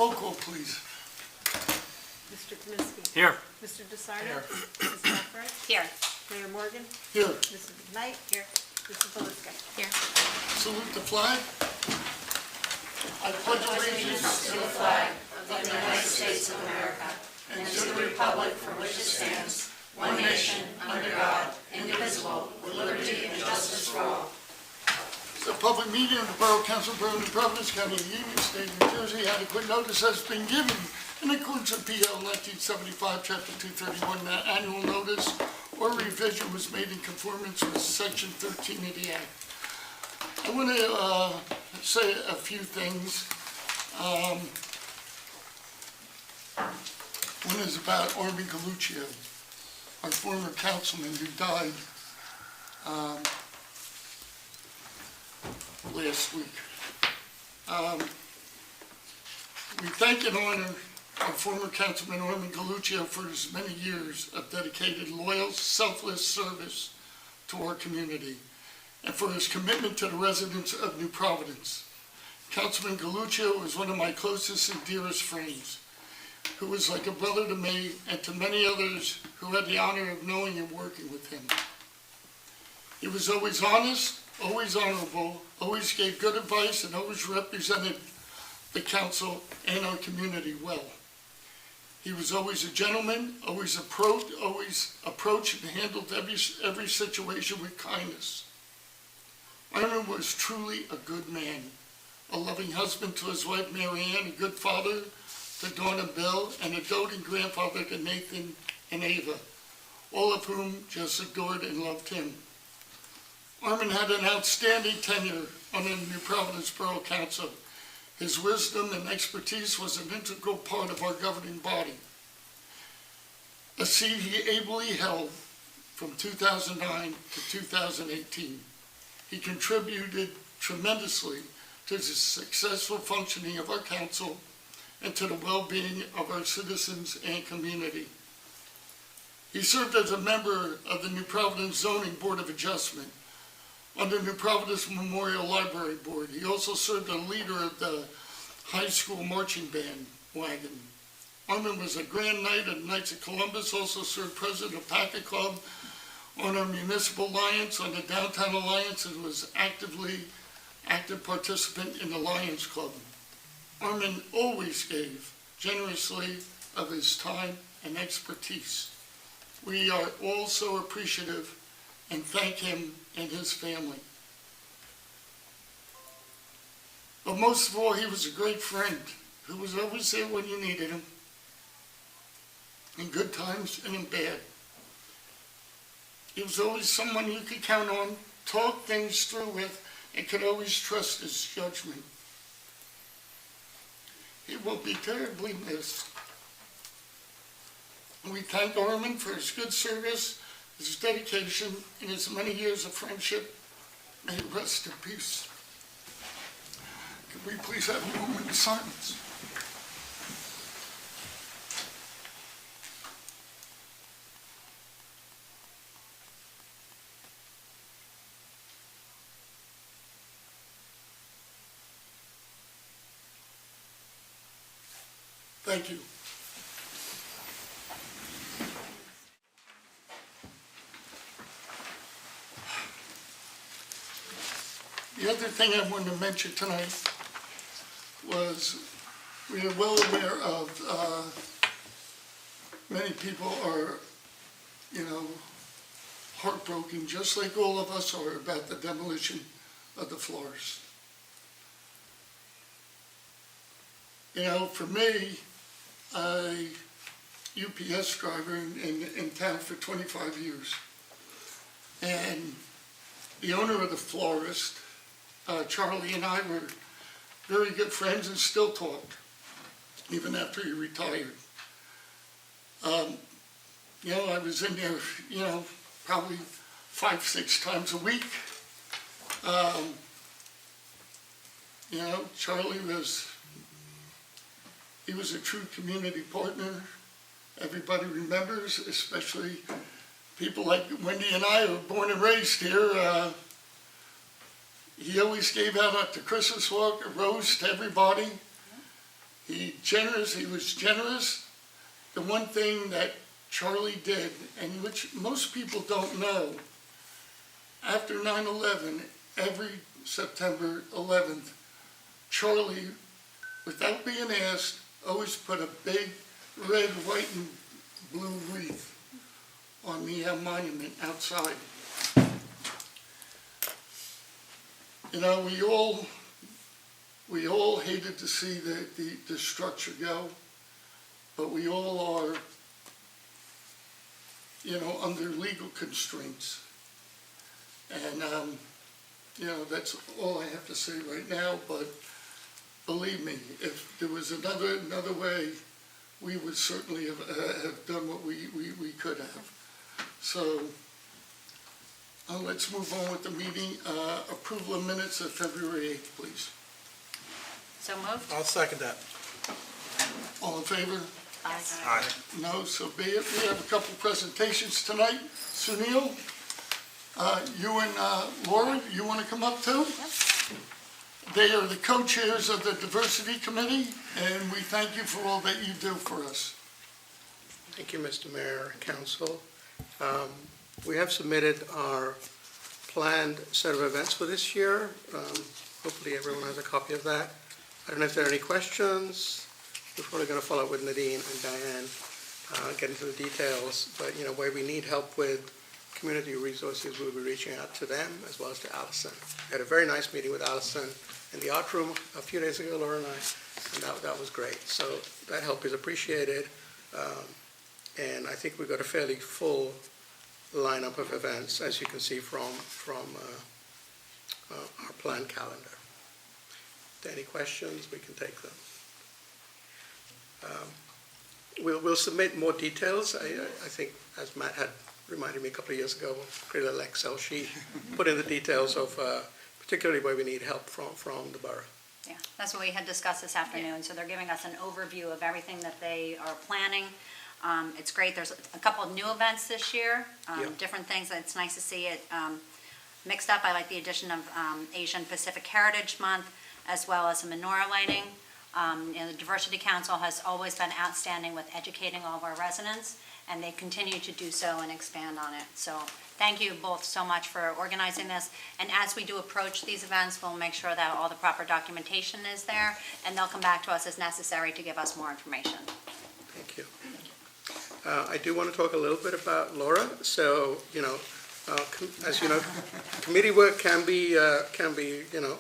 Roll call, please. Mr. Kaminsky. Here. Mr. DeSarno. Here. Mrs. Cuthbert. Here. Mayor Morgan. Here. Mrs. Knight. Here. Mrs. Belisca. Here. Salute the flag. I pledge allegiance to the flag Of the United States of America and to the republic for which it stands, one nation, under God, indivisible, with liberty and justice for all. The public meeting of the Borough Council, Borough of New Providence, County of Union, State of New Jersey, adequate notice has been given in accordance with PL 1975, Chapter 231. That annual notice or revision was made in conformance with Section 13 of the Act. I want to say a few things. One is about Armin Galuccio, our former councilman who died last week. We thank and honor our former councilman Armin Galuccio for his many years of dedicated, loyal, selfless service to our community and for his commitment to the residents of New Providence. Councilman Galuccio is one of my closest and dearest friends, who was like a brother to me and to many others who had the honor of knowing and working with him. He was always honest, always honorable, always gave good advice, and always represented the council and our community well. He was always a gentleman, always approached and handled every situation with kindness. Armin was truly a good man, a loving husband to his wife Mary Ann, a good father to Dawn and Bill, and a doting grandfather to Nathan and Ava, all of whom just adored and loved him. Armin had an outstanding tenure on the New Providence Borough Council. His wisdom and expertise was an integral part of our governing body, a seat he ably held from 2009 to 2018. He contributed tremendously to the successful functioning of our council and to the well-being of our citizens and community. He served as a member of the New Providence Zoning Board of Adjustment under New Providence Memorial Library Board. He also served as leader of the high school marching band wagon. Armin was a Grand Knight of Knights of Columbus, also served president of Packet Club on our Municipal Alliance, on the Downtown Alliance, and was active participant in the Lions Club. Armin always gave generously of his time and expertise. We are all so appreciative and thank him and his family. But most of all, he was a great friend who was always there when you needed him, in good times and in bad. He was always someone you could count on, talk things through with, and could always trust his judgment. He will be terribly missed. And we thank Armin for his good service, his dedication, and his many years of friendship. May he rest in peace. Could we please have a moment of silence? Thank you. The other thing I wanted to mention tonight was we are well aware of many people are, heartbroken, just like all of us are, about the demolition of the floors. For me, a UPS driver in town for 25 years. And the owner of the florist, Charlie, and I were very good friends and still talk, even after he retired. I was in there, probably 5-6 times a week. Charlie was a true community partner. Everybody remembers, especially people like Wendy and I, who were born and raised here. He always gave out at the Christmas walk a rose to everybody. He was generous. The one thing that Charlie did, and which most people don't know, after 9/11, every September 11th, Charlie, without being asked, always put a big red, white, and blue wreath on the monument outside. You know, we all hated to see the structure go, but we all are, you know, under legal constraints. And, you know, that's all I have to say right now, but believe me, if there was another way, we would certainly have done what we could have. So, let's move on with the meeting. Approval of minutes of February 8th, please. So moved? I'll second that. All in favor? Aye. No, so be it. We have a couple presentations tonight. Sunil, you and Laura, you want to come up too? They are the co-chairs of the Diversity Committee, and we thank you for all that you do for us. Thank you, Mr. Mayor, Council. We have submitted our planned set of events for this year. Hopefully everyone has a copy of that. I don't know if there are any questions. We're probably going to follow up with Nadine and Diane, get into the details, but you know, where we need help with community resources, we'll be reaching out to them as well as to Allison. We had a very nice meeting with Allison in the art room a few days ago, Laura and I, and that was great. So that help is appreciated, and I think we've got a fairly full lineup of events, as you can see from our planned calendar. If there are any questions, we can take them. We'll submit more details. I think, as Matt had reminded me a couple of years ago, we'll create a little Excel sheet, put in the details of particularly where we need help from the borough. Yeah, that's what we had discussed this afternoon. So they're giving us an overview of everything that they are planning. It's great. There's a couple of new events this year, different things. It's nice to see it mixed up. I like the addition of Asian Pacific Heritage Month, as well as a menorah lighting. The Diversity Council has always been outstanding with educating all of our residents, and they continue to do so and expand on it. So thank you both so much for organizing this. And as we do approach these events, we'll make sure that all the proper documentation is there, and they'll come back to us as necessary to give us more information. Thank you. I do want to talk a little bit about Laura. So, you know, as you know, committee work can be you know,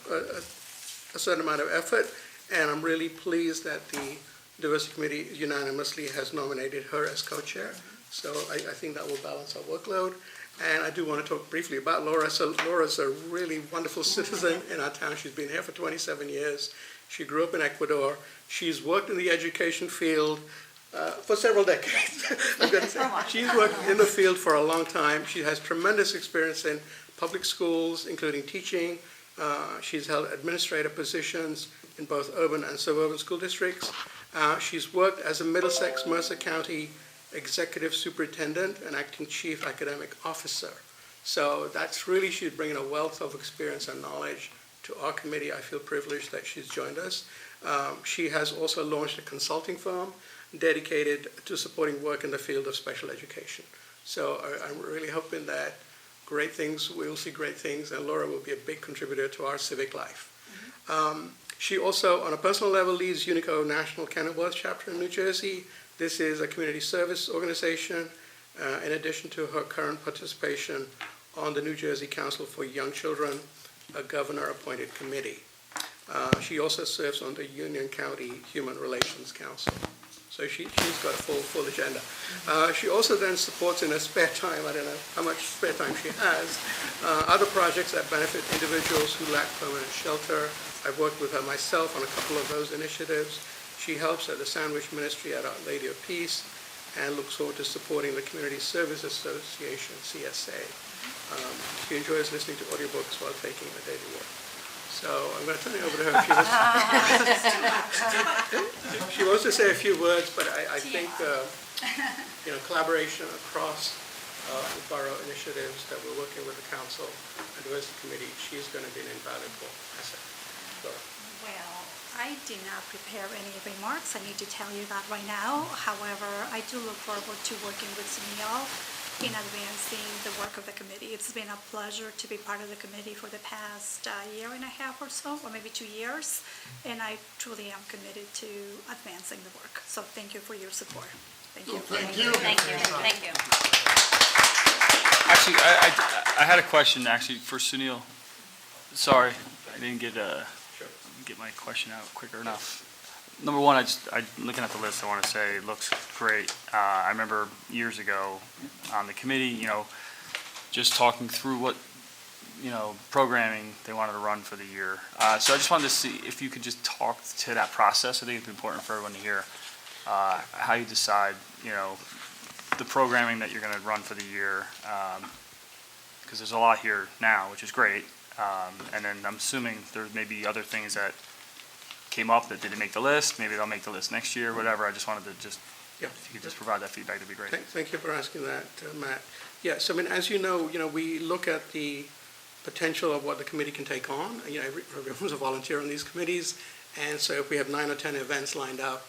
a certain amount of effort, and I'm really pleased that the Diversity Committee unanimously has nominated her as co-chair. So I think that will balance our workload. And I do want to talk briefly about Laura. So Laura's a really wonderful citizen in our town. She's been here for 27 years. She grew up in Ecuador. She's worked in the education field for several decades. I'm going to say. She's worked in the field for a long time. She has tremendous experience in public schools, including teaching. She's held administrative positions in both urban and suburban school districts. She's worked as a Middlesex-Mercer County Executive Superintendent and Acting Chief Academic Officer. So that's really, she's bringing a wealth of experience and knowledge to our committee. I feel privileged that she's joined us. She has also launched a consulting firm dedicated to supporting work in the field of special education. So I'm really hoping that great things, we'll see great things, and Laura will be a big contributor to our civic life. She also, on a personal level, leads Unico National Kenilworth Chapter in New Jersey. This is a community service organization, in addition to her current participation on the New Jersey Council for Young Children, a governor-appointed committee. She also serves on the Union County Human Relations Council. So she's got a full agenda. She also then supports in her spare time, I don't know how much spare time she has, other projects that benefit individuals who lack permanent shelter. I've worked with her myself on a couple of those initiatives. She helps at the Sandwich Ministry at Our Lady of Peace and looks forward to supporting the Community Service Association, CSA. She enjoys listening to audiobooks while taking her daily work. So I'm going to turn it over to her. She wants to say a few words, but I think you know, collaboration across the borough initiatives that we're working with the council and the diversity committee, she's going to be an invaluable asset. Laura. Well, I did not prepare any remarks. I need to tell you that right now. However, I do look forward to working with Sunil in advancing the work of the committee. It's been a pleasure to be part of the committee for the past year and a half or so, or maybe 2 years, and I truly am committed to advancing the work. So thank you for your support. Thank you. Thank you. Thank you, thank you. Actually, I had a question actually for Sunil. Sorry, I didn't get my question out quicker enough. Number one, looking at the list, I want to say it looks great. I remember years ago on the committee, just talking through what, programming they wanted to run for the year. So I just wanted to see if you could just talk to that process. I think it's important for everyone to hear how you decide, the programming that you're going to run for the year, because there's a lot here now, which is great. And then I'm assuming there may be other things that came up that didn't make the list. Maybe they'll make the list next year, whatever. I just wanted to if you could just provide that feedback, that'd be great. Thank you for asking that, Matt. Yes, I mean, as you know, we look at the potential of what the committee can take on. Everyone's a volunteer on these committees, and so if we have 9 or 10 events lined up,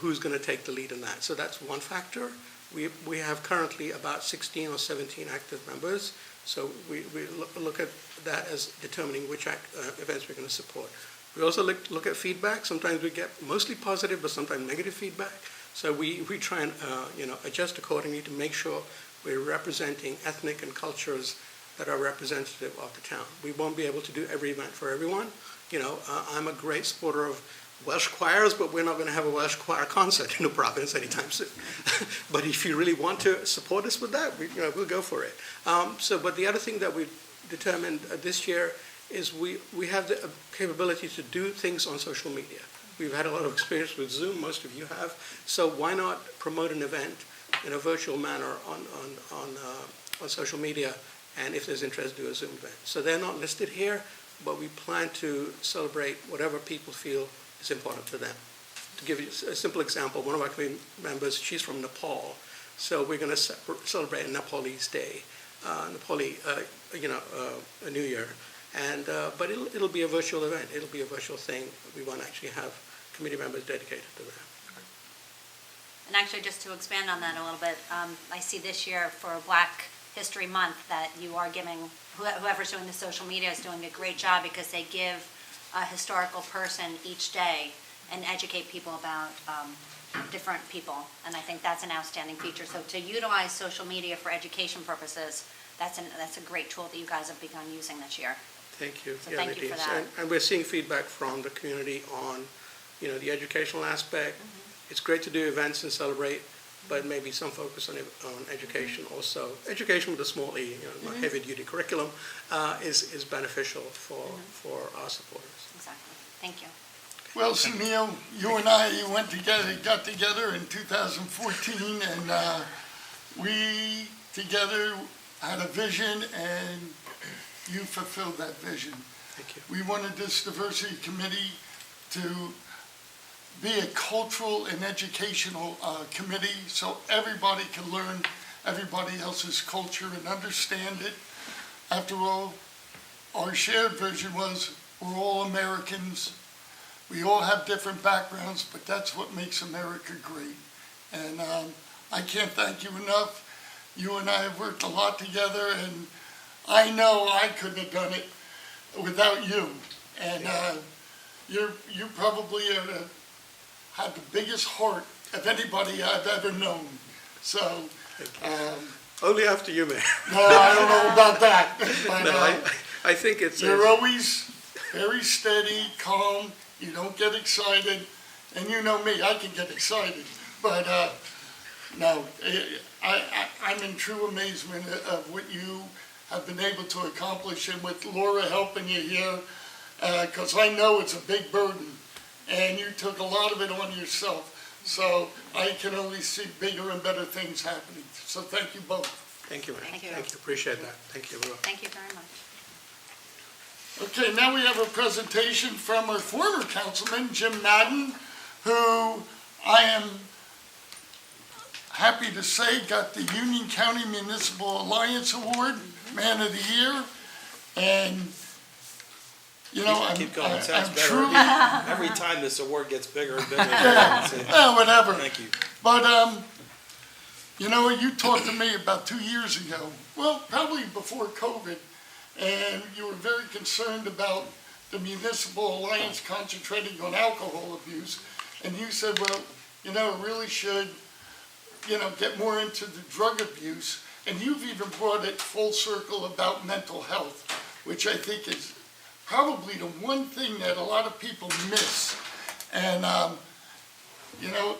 who's going to take the lead in that? So that's one factor. We have currently about 16 or 17 active members, so we look at that as determining which events we're going to support. We also look at feedback. Sometimes we get mostly positive, but sometimes negative feedback. So we try and adjust accordingly to make sure we're representing ethnic and cultures that are representative of the town. We won't be able to do every event for everyone. I'm a great supporter of Welsh choirs, but we're not going to have a Welsh choir concert in New Providence anytime soon. But if you really want to support us with that, we'll go for it. But the other thing that we determined this year is we have the capability to do things on social media. We've had a lot of experience with Zoom, most of you have, so why not promote an event in a virtual manner on social media, and if there's interest, do a Zoom event. So they're not listed here, but we plan to celebrate whatever people feel is important to them. To give you a simple example, one of our committee members, she's from Nepal, so we're going to celebrate a Nepalese day, a New Year. But it'll be a virtual event. It'll be a virtual thing. We want to actually have committee members dedicated to that. And actually, just to expand on that a little bit, I see this year for Black History Month that you are giving, whoever's doing the social media is doing a great job because they give a historical person each day and educate people about different people. And I think that's an outstanding feature. So to utilize social media for education purposes, that's a great tool that you guys have begun using this year. Thank you. So thank you for that. And we're seeing feedback from the community on, the educational aspect. Mm-hmm. It's great to do events and celebrate, but maybe some focus on education also. Education with a small e, not heavy-duty curriculum, is beneficial for our supporters. Exactly. Thank you. Well, Sunil, you and I got together in 2014, and we together had a vision, and you fulfilled that vision. Thank you. We wanted this diversity committee to be a cultural and educational committee so everybody can learn everybody else's culture and understand it. After all, our shared vision was we're all Americans. We all have different backgrounds, but that's what makes America great. And I can't thank you enough. You and I have worked a lot together, and I know I couldn't have done it without you. And you probably had the biggest heart of anybody I've ever known. So, only after you, Mayor. No, I don't know about that. But, No, I think it's... You're always very steady, calm. You don't get excited. And you know me, I can get excited. But no, I'm in true amazement of what you have been able to accomplish, and with Laura helping you here, because I know it's a big burden, and you took a lot of it on yourself. So I can only see bigger and better things happening. So thank you both. Thank you, Mayor. Thank you. Thank you. Appreciate that. Thank you, everyone. Thank you very much. Okay, now we have a presentation from our former councilman, Jim Madden, who I am happy to say got the Union County Municipal Alliance Award, Man of the Year. And You know, Keep going, it sounds I'm better. truly, Every time this award gets bigger and bigger. That's it. whatever. Thank you. But, you know, you talked to me about 2 years ago, well, probably before COVID, and you were very concerned about the Municipal Alliance concentrating on alcohol abuse. And you said, well, you know, it really should, you know, get more into the drug abuse. And you've even brought it full circle about mental health, which I think is probably the one thing that a lot of people miss. And, you know,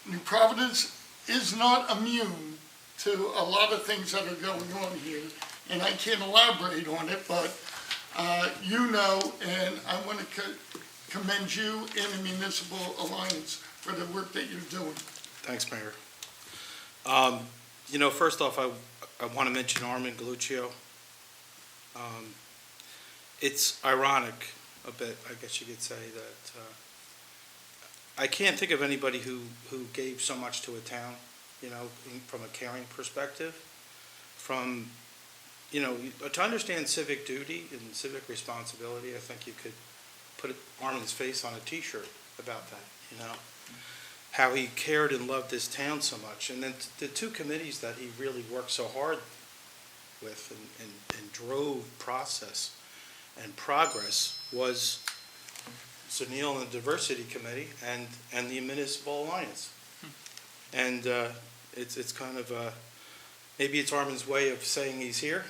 New Providence is not immune to a lot of things that are going on here. And I can't elaborate on it, but you know, and I want to commend you and the Municipal Alliance for the work that you're doing. Thanks, Mayor. You know, first off, I want to mention Armin Galuccio. It's ironic a bit, I guess you could say, that I can't think of anybody who gave so much to a town, you know, from a caring perspective, from, you know, to understand civic duty and civic responsibility. I think you could put Armin's face on a T-shirt about that, you know, how he cared and loved this town so much. And then the two committees that he really worked so hard with and drove process and progress was Sunil and the Diversity Committee and the Municipal Alliance. And it's kind of maybe it's Armin's way of saying he's here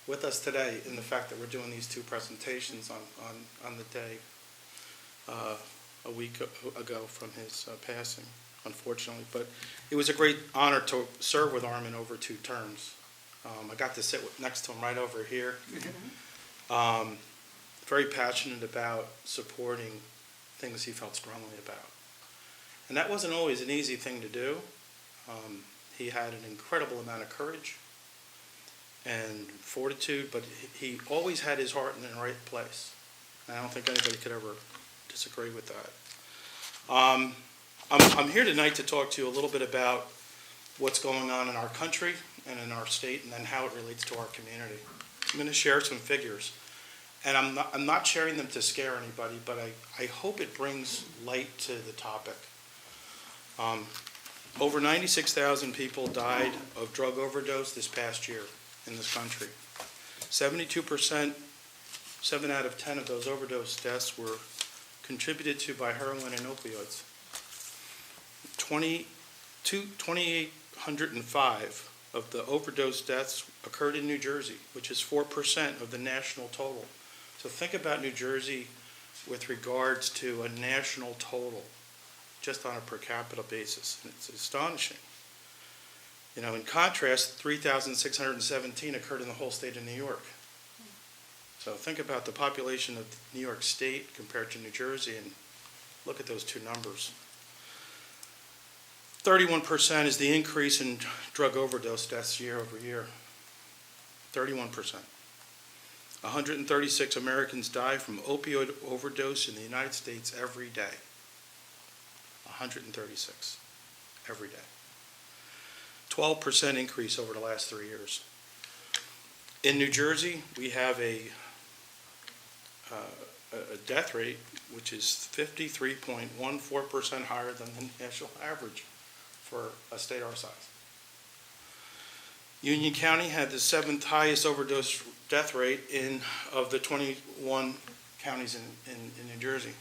with us today in the fact that we're doing these two presentations on the day a week ago from his passing, unfortunately. But it was a great honor to serve with Armin over 2 terms. I got to sit next to him right over here. Very passionate about supporting things he felt strongly about. And that wasn't always an easy thing to do. He had an incredible amount of courage and fortitude, but he always had his heart in the right place. And I don't think anybody could ever disagree with that. I'm here tonight to talk to you a little bit about what's going on in our country and in our state, and then how it relates to our community. I'm going to share some figures, and I'm not sharing them to scare anybody, but I hope it brings light to the topic. Over 96,000 people died of drug overdose this past year in this country. 72%, 7 out of 10 of those overdose deaths were contributed to by heroin and opioids. 2,805 of the overdose deaths occurred in New Jersey, which is 4% of the national total. So think about New Jersey with regards to a national total, just on a per capita basis. And it's astonishing. You know, in contrast, 3,617 occurred in the whole state of New York. So think about the population of New York State compared to New Jersey, and look at those two numbers. 31% is the increase in drug overdose deaths year over year. 31%. 136 Americans die from opioid overdose in the United States every day. 136 every day. 12% increase over the last 3 years. In New Jersey, we have a death rate which is 53.14% higher than the national average for a state our size. Union County had the 7th highest overdose death rate of the 21 counties in New Jersey.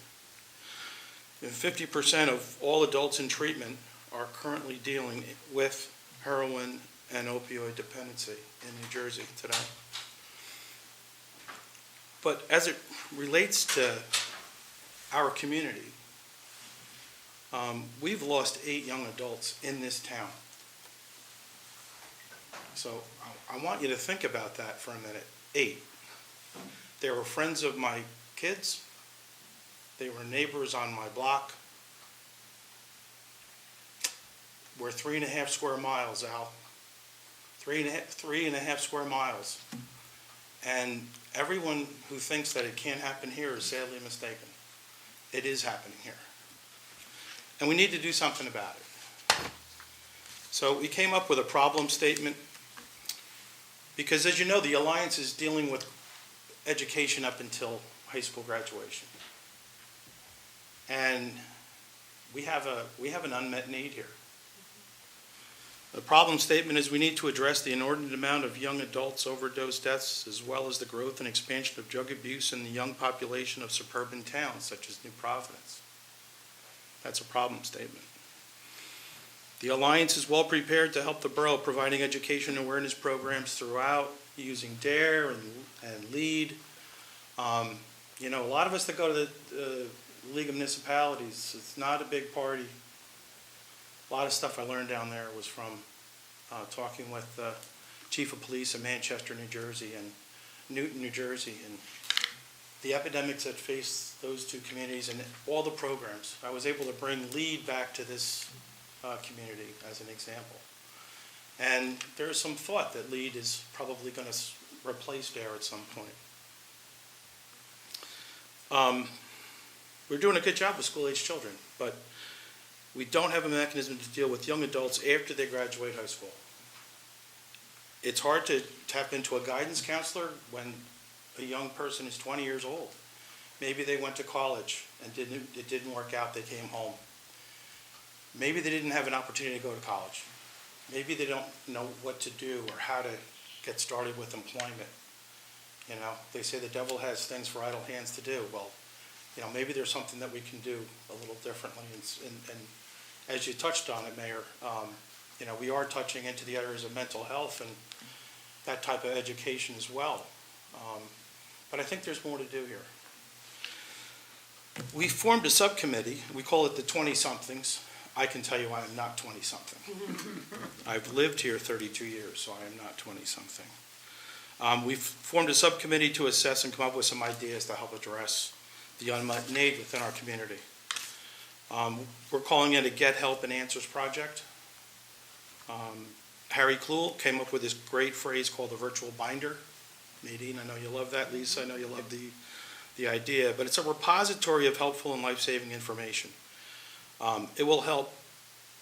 And 50% of all adults in treatment are currently dealing with heroin and opioid dependency in New Jersey today. But as it relates to our community, we've lost 8 young adults in this town. So I want you to think about that for a minute. 8. They were friends of my kids. They were neighbors on my block. We're 3.5 square miles, Al. 3.5 square miles. And everyone who thinks that it can't happen here is sadly mistaken. It is happening here. And we need to do something about it. So we came up with a problem statement because, as you know, the Alliance is dealing with education up until high school graduation. And we have an unmet need here. The problem statement is we need to address the inordinate amount of young adults overdose deaths, as well as the growth and expansion of drug abuse in the young population of suburban towns such as New Providence. That's a problem statement. The Alliance is well prepared to help the borough, providing education and awareness programs throughout, using DARE and LEAD. You know, a lot of us that go to the League of Municipalities, it's not a big party. A lot of stuff I learned down there was from talking with the Chief of Police in Manchester, New Jersey, and Newton, New Jersey, and the epidemics that face those two communities and all the programs. I was able to bring LEAD back to this community as an example. And there is some thought that LEAD is probably going to replace DARE at some point. We're doing a good job with school-age children, but we don't have a mechanism to deal with young adults after they graduate high school. It's hard to tap into a guidance counselor when a young person is 20 years old. Maybe they went to college and it didn't work out, they came home. Maybe they didn't have an opportunity to go to college. Maybe they don't know what to do or how to get started with employment. You know, they say the devil has things for idle hands to do. Well, you know, maybe there's something that we can do a little differently. And as you touched on it, Mayor, you know, we are touching into the areas of mental health and that type of education as well. But I think there's more to do here. We formed a subcommittee. We call it the 20-somethings. I can tell you I am not 20-something. I've lived here 32 years, so I am not 20-something. We've formed a subcommittee to assess and come up with some ideas to help address the unmet need within our community. We're calling it a Get Help and Answers project. Harry Kluhl came up with this great phrase called the virtual binder. Nadine, I know you love that. Lisa, I know you love the idea. But it's a repository of helpful and life-saving information. It will help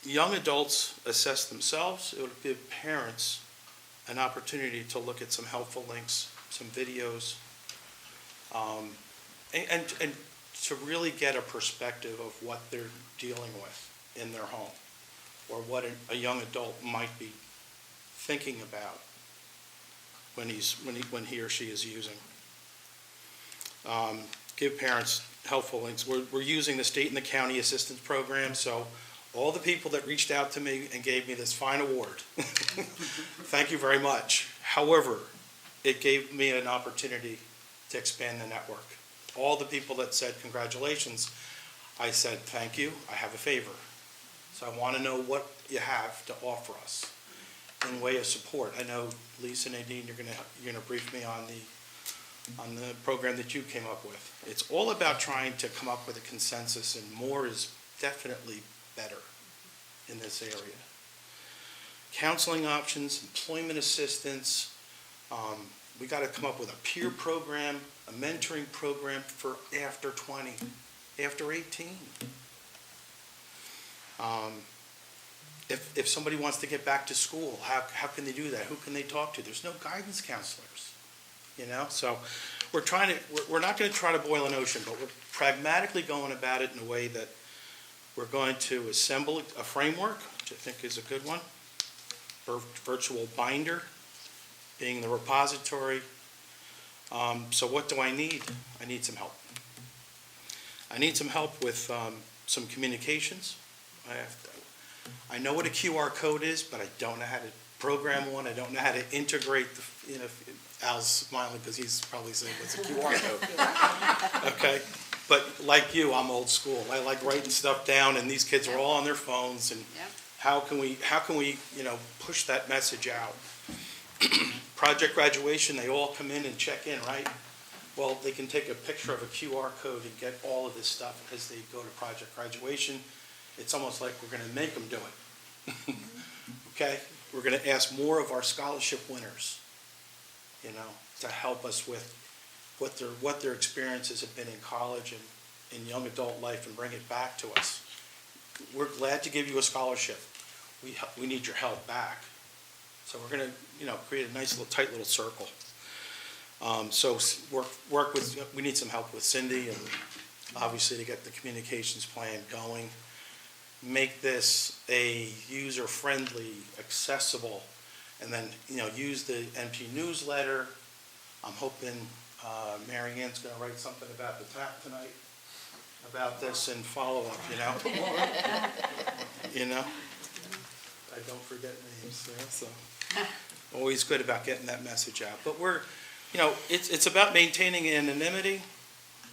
young adults assess themselves. It will give parents an opportunity to look at some helpful links, some videos, and to really get a perspective of what they're dealing with in their home, or what a young adult might be thinking about when he or she is using. Give parents helpful links. We're using the state and the county assistance program, so all the people that reached out to me and gave me this fine award, thank you very much. However, it gave me an opportunity to expand the network. All the people that said congratulations, I said thank you, I have a favor. So I want to know what you have to offer us in way of support. I know Lisa and Nadine, you're going to brief me on the program that you came up with. It's all about trying to come up with a consensus, and more is definitely better in this area. Counseling options, employment assistance. We got to come up with a peer program, a mentoring program for after 20, after 18. If somebody wants to get back to school, how can they do that? Who can they talk to? There's no guidance counselors, you know? So we're not going to try to boil an ocean, but we're pragmatically going about it in a way that we're going to assemble a framework, which I think is a good one. Virtual binder being the repository. So what do I need? I need some help. I need some help with some communications. I know what a QR code is, but I don't know how to program one. I don't know how to integrate the, you know, Al's smiling because he's probably saying, what's a QR code? Okay. But like you, I'm old school. I like writing stuff down, and these kids are all on their phones, and how can we, you know, push that message out? Project graduation, they all come in and check in, right? Well, they can take a picture of a QR code and get all of this stuff as they go to project graduation. It's almost like we're going to make them do it. Okay? We're going to ask more of our scholarship winners, you know, to help us with what their experiences have been in college and in young adult life, and bring it back to us. We're glad to give you a scholarship. We need your help back. So we're going to, you know, create a nice little tight little circle. Work with, we need some help with Cindy and obviously to get the communications plan going. Make this a user-friendly, accessible, and then, use the NP newsletter. I'm hoping Mary Ann's gonna write something about the tap tonight, about this and follow up, I don't forget names, so. Always good about getting that message out. But it's about maintaining anonymity.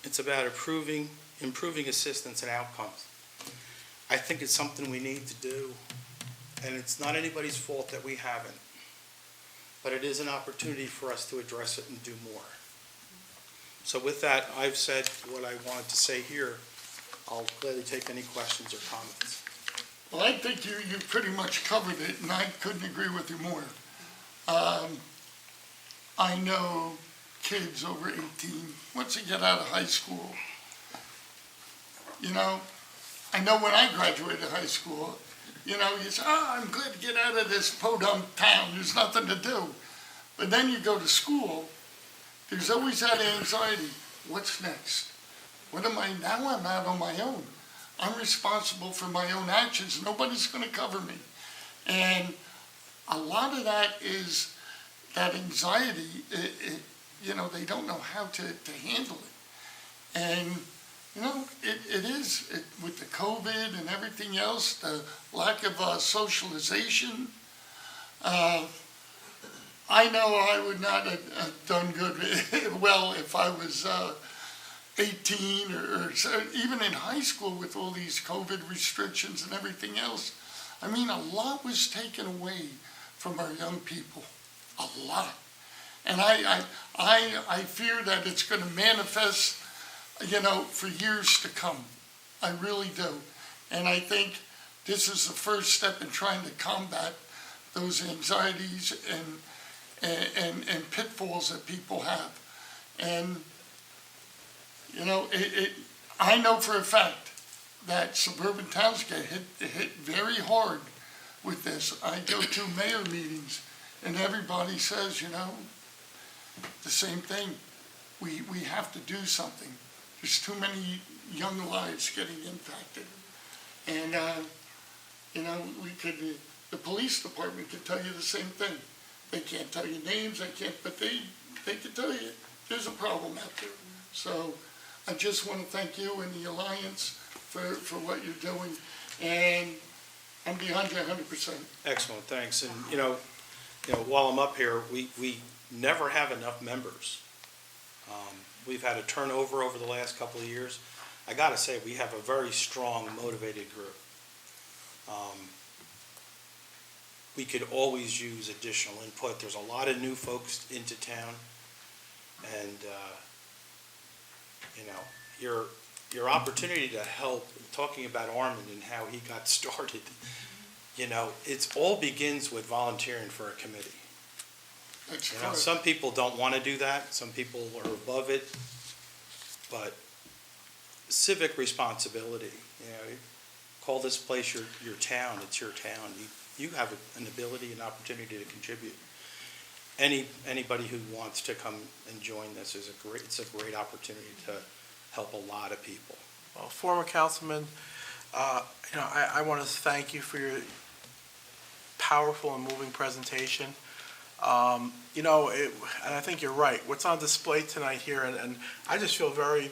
It's about improving assistance and outcomes. I think it's something we need to do, and it's not anybody's fault that we haven't. But it is an opportunity for us to address it and do more. So with that, I've said what I wanted to say here. I'll gladly take any questions or comments. Well, I think you pretty much covered it, and I couldn't agree with you more. I know kids over 18, once they get out of high school, I know when I graduated high school, you say, I'm glad to get out of this podunk town, there's nothing to do. But then you go to school, there's always that anxiety, what's next? Now I'm out on my own. I'm responsible for my own actions. Nobody's going to cover me. And a lot of that is that anxiety. They don't know how to handle it. And, it is with the COVID and everything else, the lack of socialization. I know I would not have done well if I was 18 or so, even in high school with all these COVID restrictions and everything else. A lot was taken away from our young people, a lot. And I fear that it's going to manifest, for years to come. I really do. And I think this is the first step in trying to combat those anxieties and pitfalls that people have. And I know for a fact that suburban towns get hit very hard with this. I go to mayor meetings and everybody says, the same thing. We have to do something. There's too many young lives getting impacted. And, the police department could tell you the same thing. They can't tell you names, but they can tell you there's a problem out there. So I just want to thank you and the Alliance for what you're doing, and I'm behind you 100%. Excellent, thanks. And, while I'm up here, we never have enough members. We've had a turnover over the last couple of years. I got to say, we have a very strong, motivated group. We could always use additional input. There's a lot of new folks into town, and your opportunity to help, talking about Armand and how he got started, it all begins with volunteering for a committee. Some people don't want to do that. Some people are above it, but civic responsibility, call this place your town. It's your town. You have an ability and opportunity to contribute. Anybody who wants to come and join this it's a great opportunity to help a lot of people. Well, former councilman, I want to thank you for your powerful and moving presentation. And I think you're right. What's on display tonight here, and I just feel very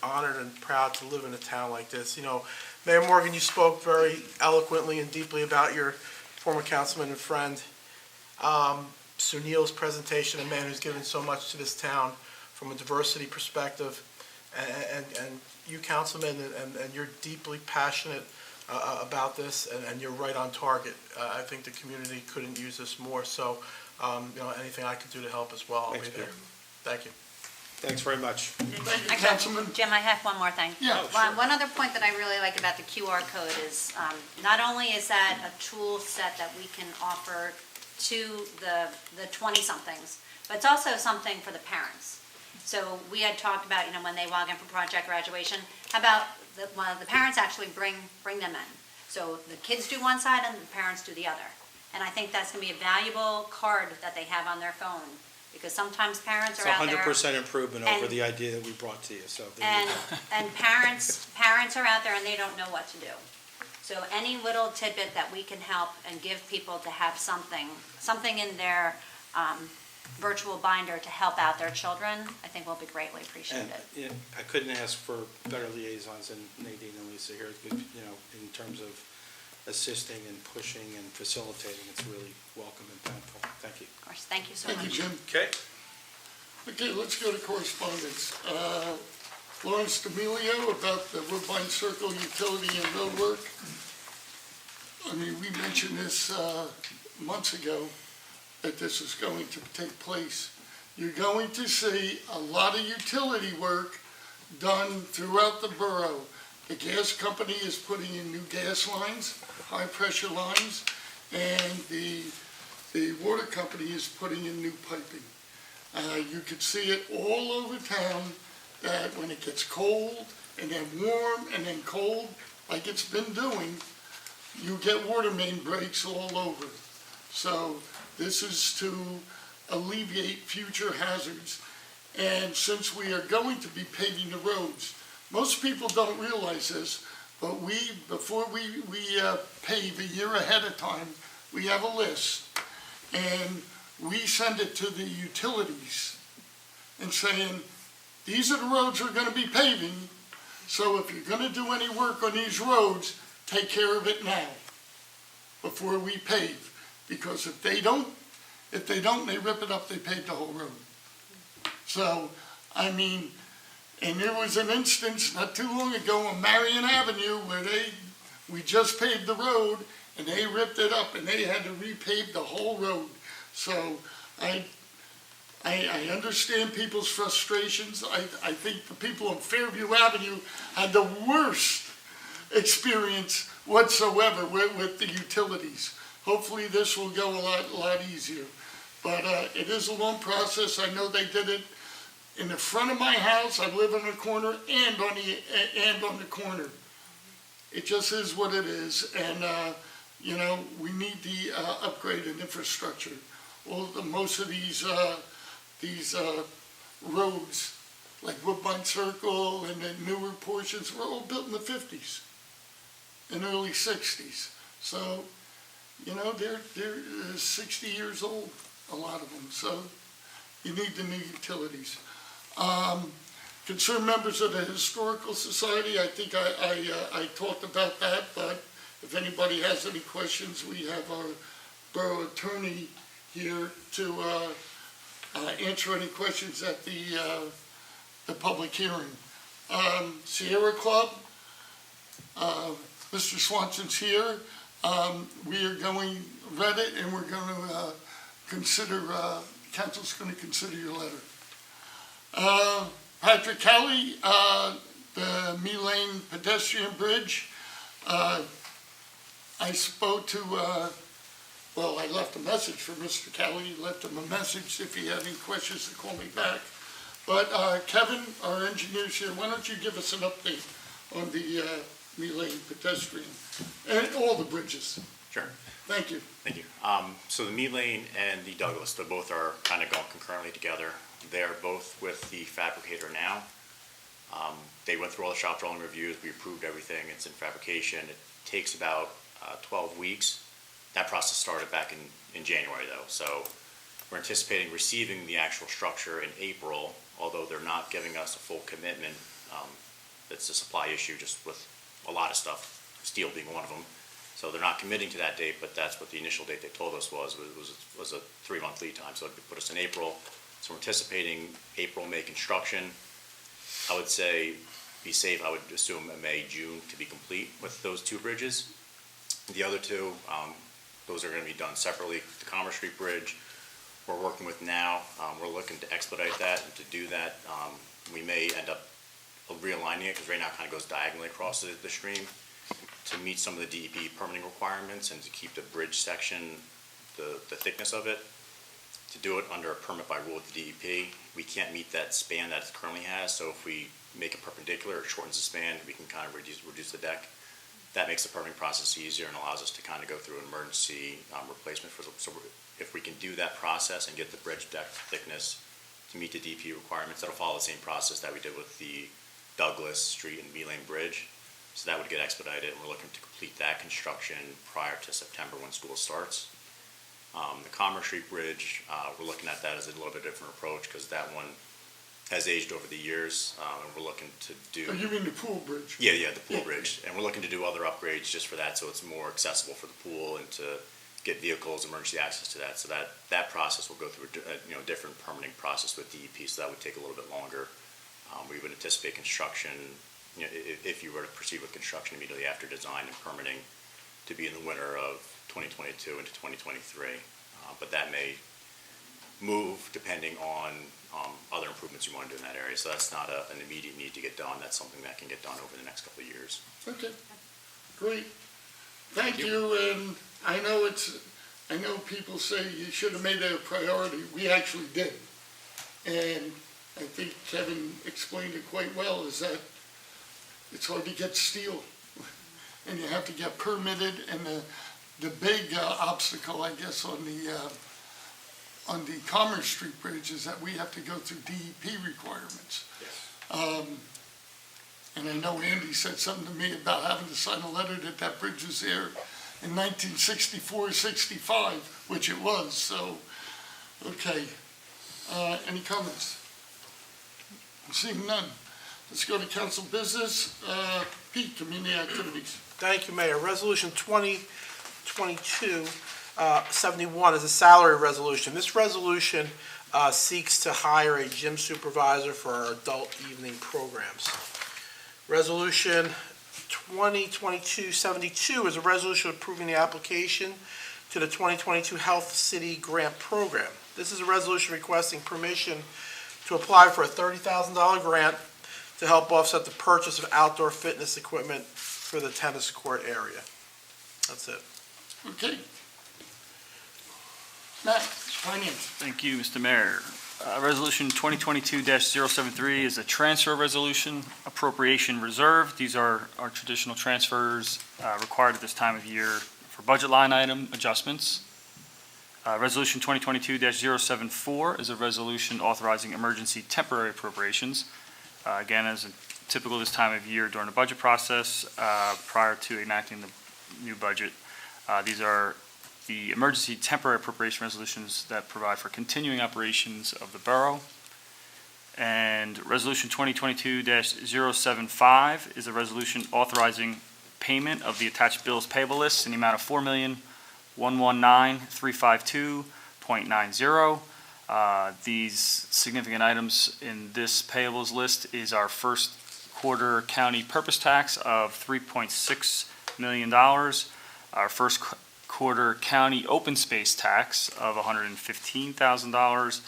honored and proud to live in a town like this. Mayor Morgan, you spoke very eloquently and deeply about your former councilman and friend. Sunil's presentation, a man who's given so much to this town from a diversity perspective, and you, councilman, and you're deeply passionate about this, and you're right on target. I think the community couldn't use this more, so anything I could do to help as well, I'll be there. Thank you. Thanks very much. Thank you, Councilman. Jim, I have one more thing. Yeah, sure. One other point that I really like about the QR code is not only is that a tool set that we can offer to the 20-somethings, but it's also something for the parents. So we had talked about, when they log in for project graduation, how about one of the parents actually bring them in. So the kids do one side and the parents do the other. And I think that's going to be a valuable card that they have on their phone because sometimes parents It's are out there. 100% improvement over and- the idea that we brought to you, so. there you And, go. and parents are out there and they don't know what to do. So any little tidbit that we can help and give people to have something in their virtual binder to help out their children, I think will be greatly And, appreciated. you know, I couldn't ask for better liaisons than Nadine and Lisa here, in terms of assisting and pushing and facilitating. It's really welcome and thankful. Thank you. Of course, thank you so Thank you, much. Jim. Okay. Okay, let's go to correspondence. Lawrence D'Amelio about the Woodbine Circle utility and road work. I mean, we mentioned this months ago, that this is going to take place. You're going to see a lot of utility work done throughout the borough. The gas company is putting in new gas lines, high-pressure lines, and the water company is putting in new piping. You could see it all over town, that when it gets cold, and then warm, and then cold, like it's been doing, you get water main breaks all over. So this is to alleviate future hazards. And since we are going to be paving the roads, most people don't realize this, but before we pave a year ahead of time, we have a list. And we send it to the utilities and saying, these are the roads we're going to be paving, so if you're going to do any work on these roads, take care of it now, before we pave. Because if they don't, they rip it up, they pave the whole road. So, I mean, and there was an instance not too long ago on Marion Avenue where we just paved the road and they ripped it up and they had to repave the whole road. So I understand people's frustrations. I think the people on Fairview Avenue had the worst experience whatsoever with the utilities. Hopefully this will go a lot easier. But it is a long process. I know they did it in the front of my house. I live on the corner and on the corner. It just is what it is. And, we need the upgraded infrastructure. Most of these roads, like Woodbine Circle and the newer portions, were all built in the 50s and early 60s. So, they're 60 years old, a lot of them. So you need the new utilities. Concerned members of the Historical Society, I think I talked about that, but if anybody has any questions, we have our borough attorney here to answer any questions at the public hearing. Sierra Club, Mr. Swanson's here. We are read it, and we're going to consider, council's going to consider your letter. Patrick Kelly, the Me Lane Pedestrian Bridge. I spoke to, I left a message for Mr. Kelly, left him a message if he had any questions to call me back. But Kevin, our engineer's here. Why don't you give us an update on the Me Lane Pedestrian and all the bridges? Sure. Thank you. Thank you. So the Mead Lane and the Douglas, they both are kind of going concurrently together. They're both with the fabricator now. They went through all the shop drawing reviews. We approved everything. It's in fabrication. It takes about 12 weeks. That process started back in January, though. So we're anticipating receiving the actual structure in April, although they're not giving us a full commitment. It's a supply issue just with a lot of stuff, steel being one of them. So they're not committing to that date, but that's what the initial date they told us was a 3-month lead time. So it put us in April. So we're anticipating April, May construction. I would say, be safe, I would assume a May, June to be complete with those two bridges. The other two, those are going to be done separately. The Commerce Street Bridge, we're working with now. We're looking to expedite that, and to do that, we may end up realigning it, because right now it kind of goes diagonally across the stream, to meet some of the DEP permitting requirements and to keep the bridge section, the thickness of it. To do it under a permit by rule with the DEP, we can't meet that span that it currently has, so if we make it perpendicular, it shortens the span, we can kind of reduce the deck. That makes the permitting process easier and allows us to kind of go through an emergency replacement so if we can do that process and get the bridge deck thickness to meet the DP requirements, that'll follow the same process that we did with the Douglas Street and Mee Lane Bridge. So that would get expedited, and we're looking to complete that construction prior to September when school starts. The Commerce Street Bridge, we're looking at that as a little bit different approach because that one has aged over the years, and we're looking to do. Oh, you mean the pool bridge? Yeah, the pool Yeah. bridge, and we're looking to do other upgrades just for that, so it's more accessible for the pool and to get vehicles, emergency access to that. So that process will go through a different permitting process with DEP, so that would take a little bit longer. We would anticipate construction, if you were to proceed with construction immediately after design and permitting, to be in the winter of 2022 into 2023. But that may move depending on other improvements you want to do in that area. So that's not an immediate need to get done. That's something that can get done over the next couple of years. Okay, great. Thank you, and I know people say you should have made it a priority. We actually did. And I think Kevin explained it quite well, is that it's hard to get steel. And you have to get permitted, and the big obstacle, I guess, on the Commerce Street Bridge is that we have to go through DEP requirements. And I know Andy said something to me about having to sign a letter that bridge was there in 1964, 65, which it was, so, okay. Any comments? Seeing none. Let's go to council business. Pete, community activities. Thank you, Mayor. Resolution 2022-71 is a salary resolution. This resolution seeks to hire a gym supervisor for our adult evening programs. Resolution 2022-72 is a resolution approving the application to the 2022 Health City Grant Program. This is a resolution requesting permission to apply for a $30,000 grant to help offset the purchase of outdoor fitness equipment for the tennis court area. That's it. Okay. Matt, finance. Thank you, Mr. Mayor. Resolution 2022-073 is a transfer resolution, appropriation reserve. These are our traditional transfers required at this time of year for budget line item adjustments. Resolution 2022-074 is a resolution authorizing emergency temporary appropriations. Again, as typical this time of year during the budget process, prior to enacting the new budget. These are the emergency temporary appropriation resolutions that provide for continuing operations of the borough. And Resolution 2022-075 is a resolution authorizing payment of the attached bills payable list in the amount of $4,119,352.90. These significant items in this payables list is our first quarter county purpose tax of $3.6 million, our first quarter county open space tax of $115,000,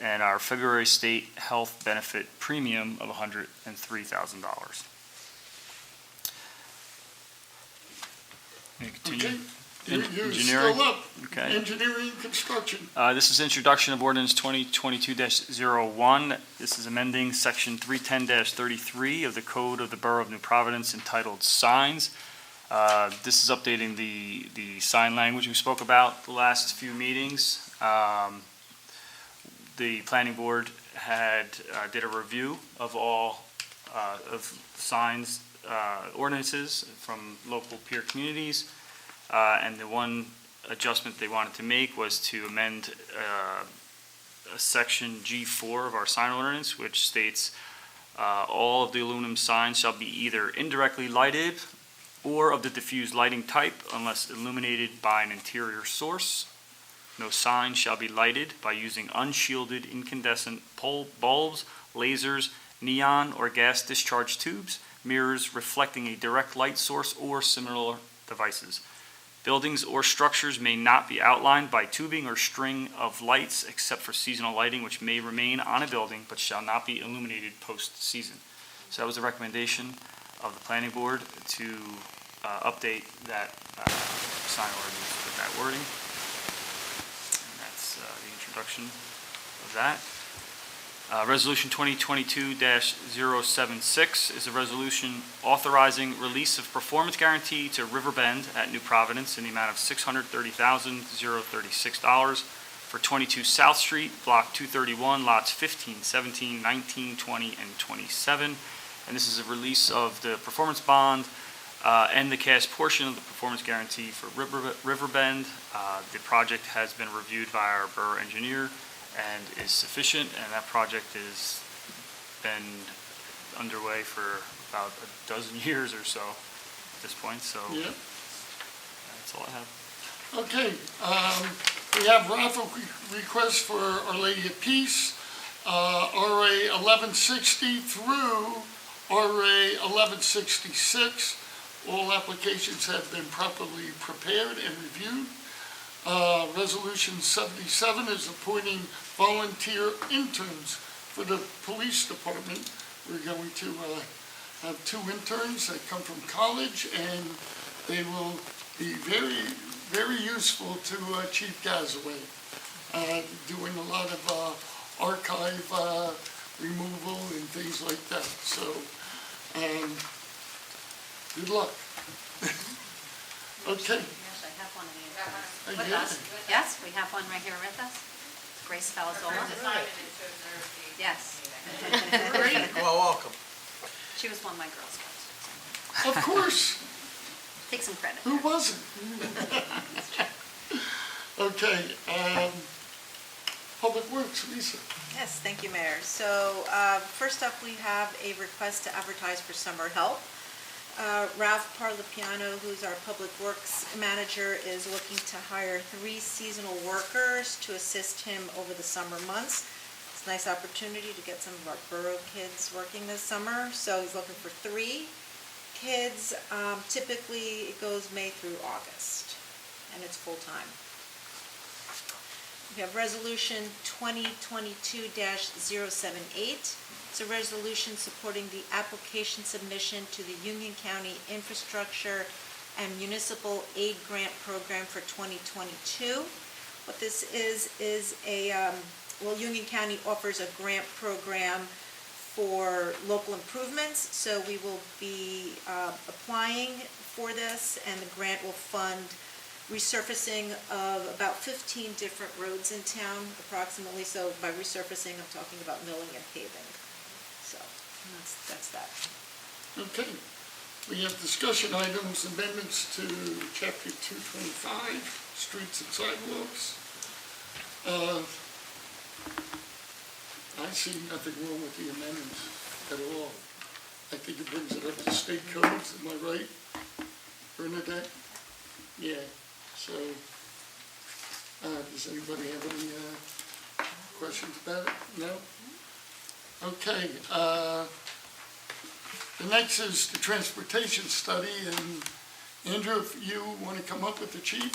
and our February state health benefit premium of $103,000. Continue. Okay. You're Engineering. still up. Okay. Engineering and construction. This is introduction of ordinance 2022-01. This is amending section 310-33 of the Code of the Borough of New Providence entitled Signs. This is updating the sign language we spoke about the last few meetings. The planning board did a review of all of signs ordinances from local peer communities. And the one adjustment they wanted to make was to amend a section G4 of our sign ordinance, which states all of the aluminum signs shall be either indirectly lighted or of the diffused lighting type unless illuminated by an interior source. No sign shall be lighted by using unshielded incandescent bulbs, lasers, neon or gas discharge tubes, mirrors reflecting a direct light source or similar devices. Buildings or structures may not be outlined by tubing or string of lights except for seasonal lighting, which may remain on a building but shall not be illuminated post-season. So that was the recommendation of the planning board to update that sign ordinance with that wording. And that's the introduction of that. Resolution 2022-076 is a resolution authorizing release of performance guarantee to Riverbend at New Providence in the amount of $630,036 for 22 South Street, Block 231, lots 15, 17, 19, 20, and 27. And this is a release of the performance bond and the cash portion of the performance guarantee for Riverbend. The project has been reviewed by our borough engineer and is sufficient, and that project has been underway for about a dozen years or so at this point, so Yeah. that's all I have. Okay, we have raffle requests for Our Lady of Peace, RA 1160 through RA 1166. All applications have been properly prepared and reviewed. Resolution 77 is appointing volunteer interns for the police department. We're going to have 2 interns that come from college, and they will be very, very useful to Chief Gazaway, doing a lot of archive removal and things like that. So, good luck. Okay. Yes, I have one I with get us. it. Yes, we have one right here with us. Grace Falzola. Yes. Well, welcome. She was one of my Girl Scouts. Of course. Take some credit. Who wasn't? Okay, Public Works, Lisa. Yes, thank you, Mayor. So first up, we have a request to advertise for summer help. Ralph Parlapiano, who's our Public Works Manager, is looking to hire 3 seasonal workers to assist him over the summer months. It's a nice opportunity to get some of our borough kids working this summer, so he's looking for 3 kids. Typically, it goes May through August, and it's full-time. We have Resolution 2022-078. It's a resolution supporting the application submission to the Union County Infrastructure and Municipal Aid Grant Program for 2022. What this is Union County offers a grant program for local improvements, so we will be applying for this, and the grant will fund resurfacing of about 15 different roads in town approximately. So by resurfacing, I'm talking about milling and paving. So that's that. Okay, we have discussion items, amendments to Chapter 225, Streets and Sidewalks. I see nothing wrong with the amendments at all. I think it brings it up to state codes, am I right, Bernadette? Yeah, so, does anybody have any questions about it? No? Okay, the next is the transportation study, and Andrew, if you want to come up with the chief?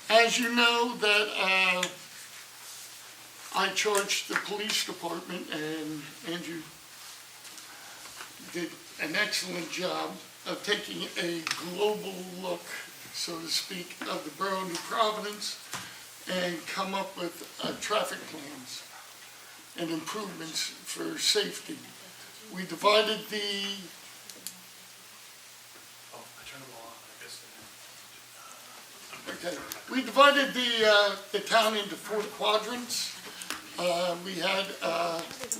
As you know, that I charged the police department, and Andrew did an excellent job of taking a global look, so to speak, of the Borough of New Providence and come up with traffic plans and improvements for safety. We divided the we divided the town into 4 quadrants. We had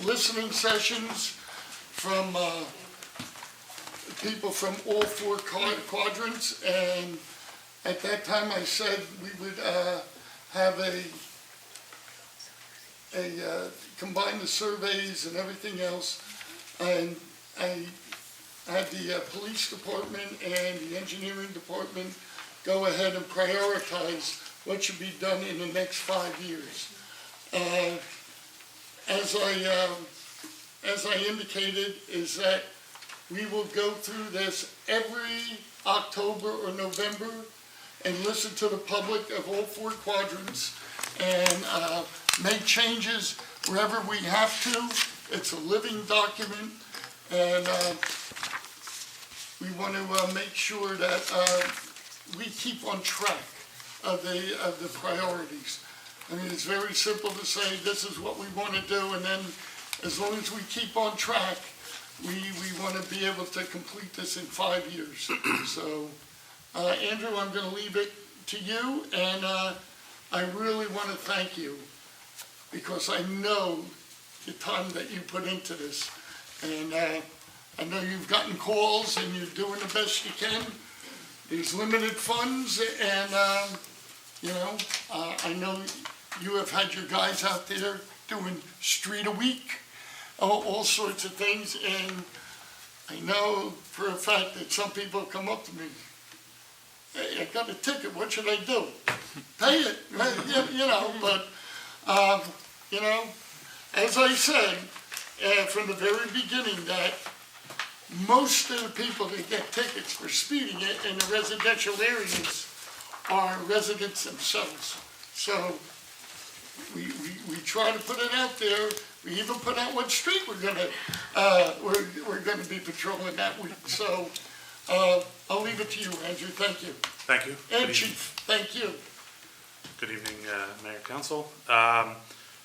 listening sessions from people from all 4 quadrants, and at that time I said we would have combine the surveys and everything else, and I had the police department and the engineering department go ahead and prioritize what should be done in the next 5 years. As I indicated, is that we will go through this every October or November and listen to the public of all 4 quadrants and make changes wherever we have to. It's a living document, and we want to make sure that we keep on track of the priorities. I mean, it's very simple to say, this is what we want to do, and then as long as we keep on track, we want to be able to complete this in 5 years. So, Andrew, I'm going to leave it to you, and I really want to thank you, because I know the time that you put into this. And I know you've gotten calls, and you're doing the best you can. There's limited funds, and, I know you have had your guys out there doing street a week, all sorts of things, and I know for a fact that some people come up to me, hey, I got a ticket, what should I do? Pay it, but, as I said, from the very beginning, that most of the people that get tickets for speeding in the residential areas are residents themselves. So we try to put it out there. We even put out what street we're gonna be patrolling that week. So I'll leave it to you, Andrew. Thank you. Thank you. And Good Chief, thank you. Good evening, Mayor, Council.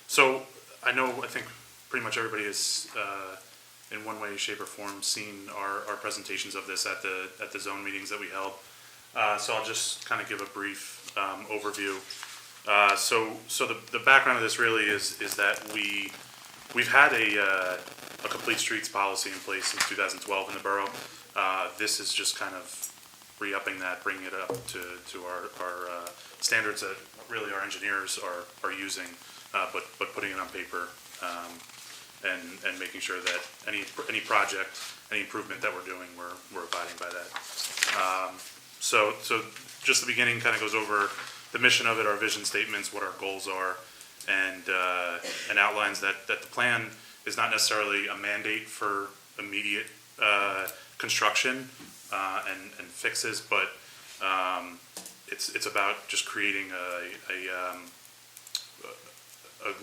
So I think pretty much everybody has, in one way, shape, or form, seen our presentations of this at the zone meetings that we held. So I'll just kind of give a brief overview. So the background of this really is that we've had a complete streets policy in place since 2012 in the borough. This is just kind of re-upping that, bringing it up to our standards that really our engineers are using, but putting it on paper, and making sure that any project, any improvement that we're doing, we're abiding by that. So just the beginning kind of goes over the mission of it, our vision statements, what our goals are, and outlines that the plan is not necessarily a mandate for immediate construction and fixes, but it's about just creating a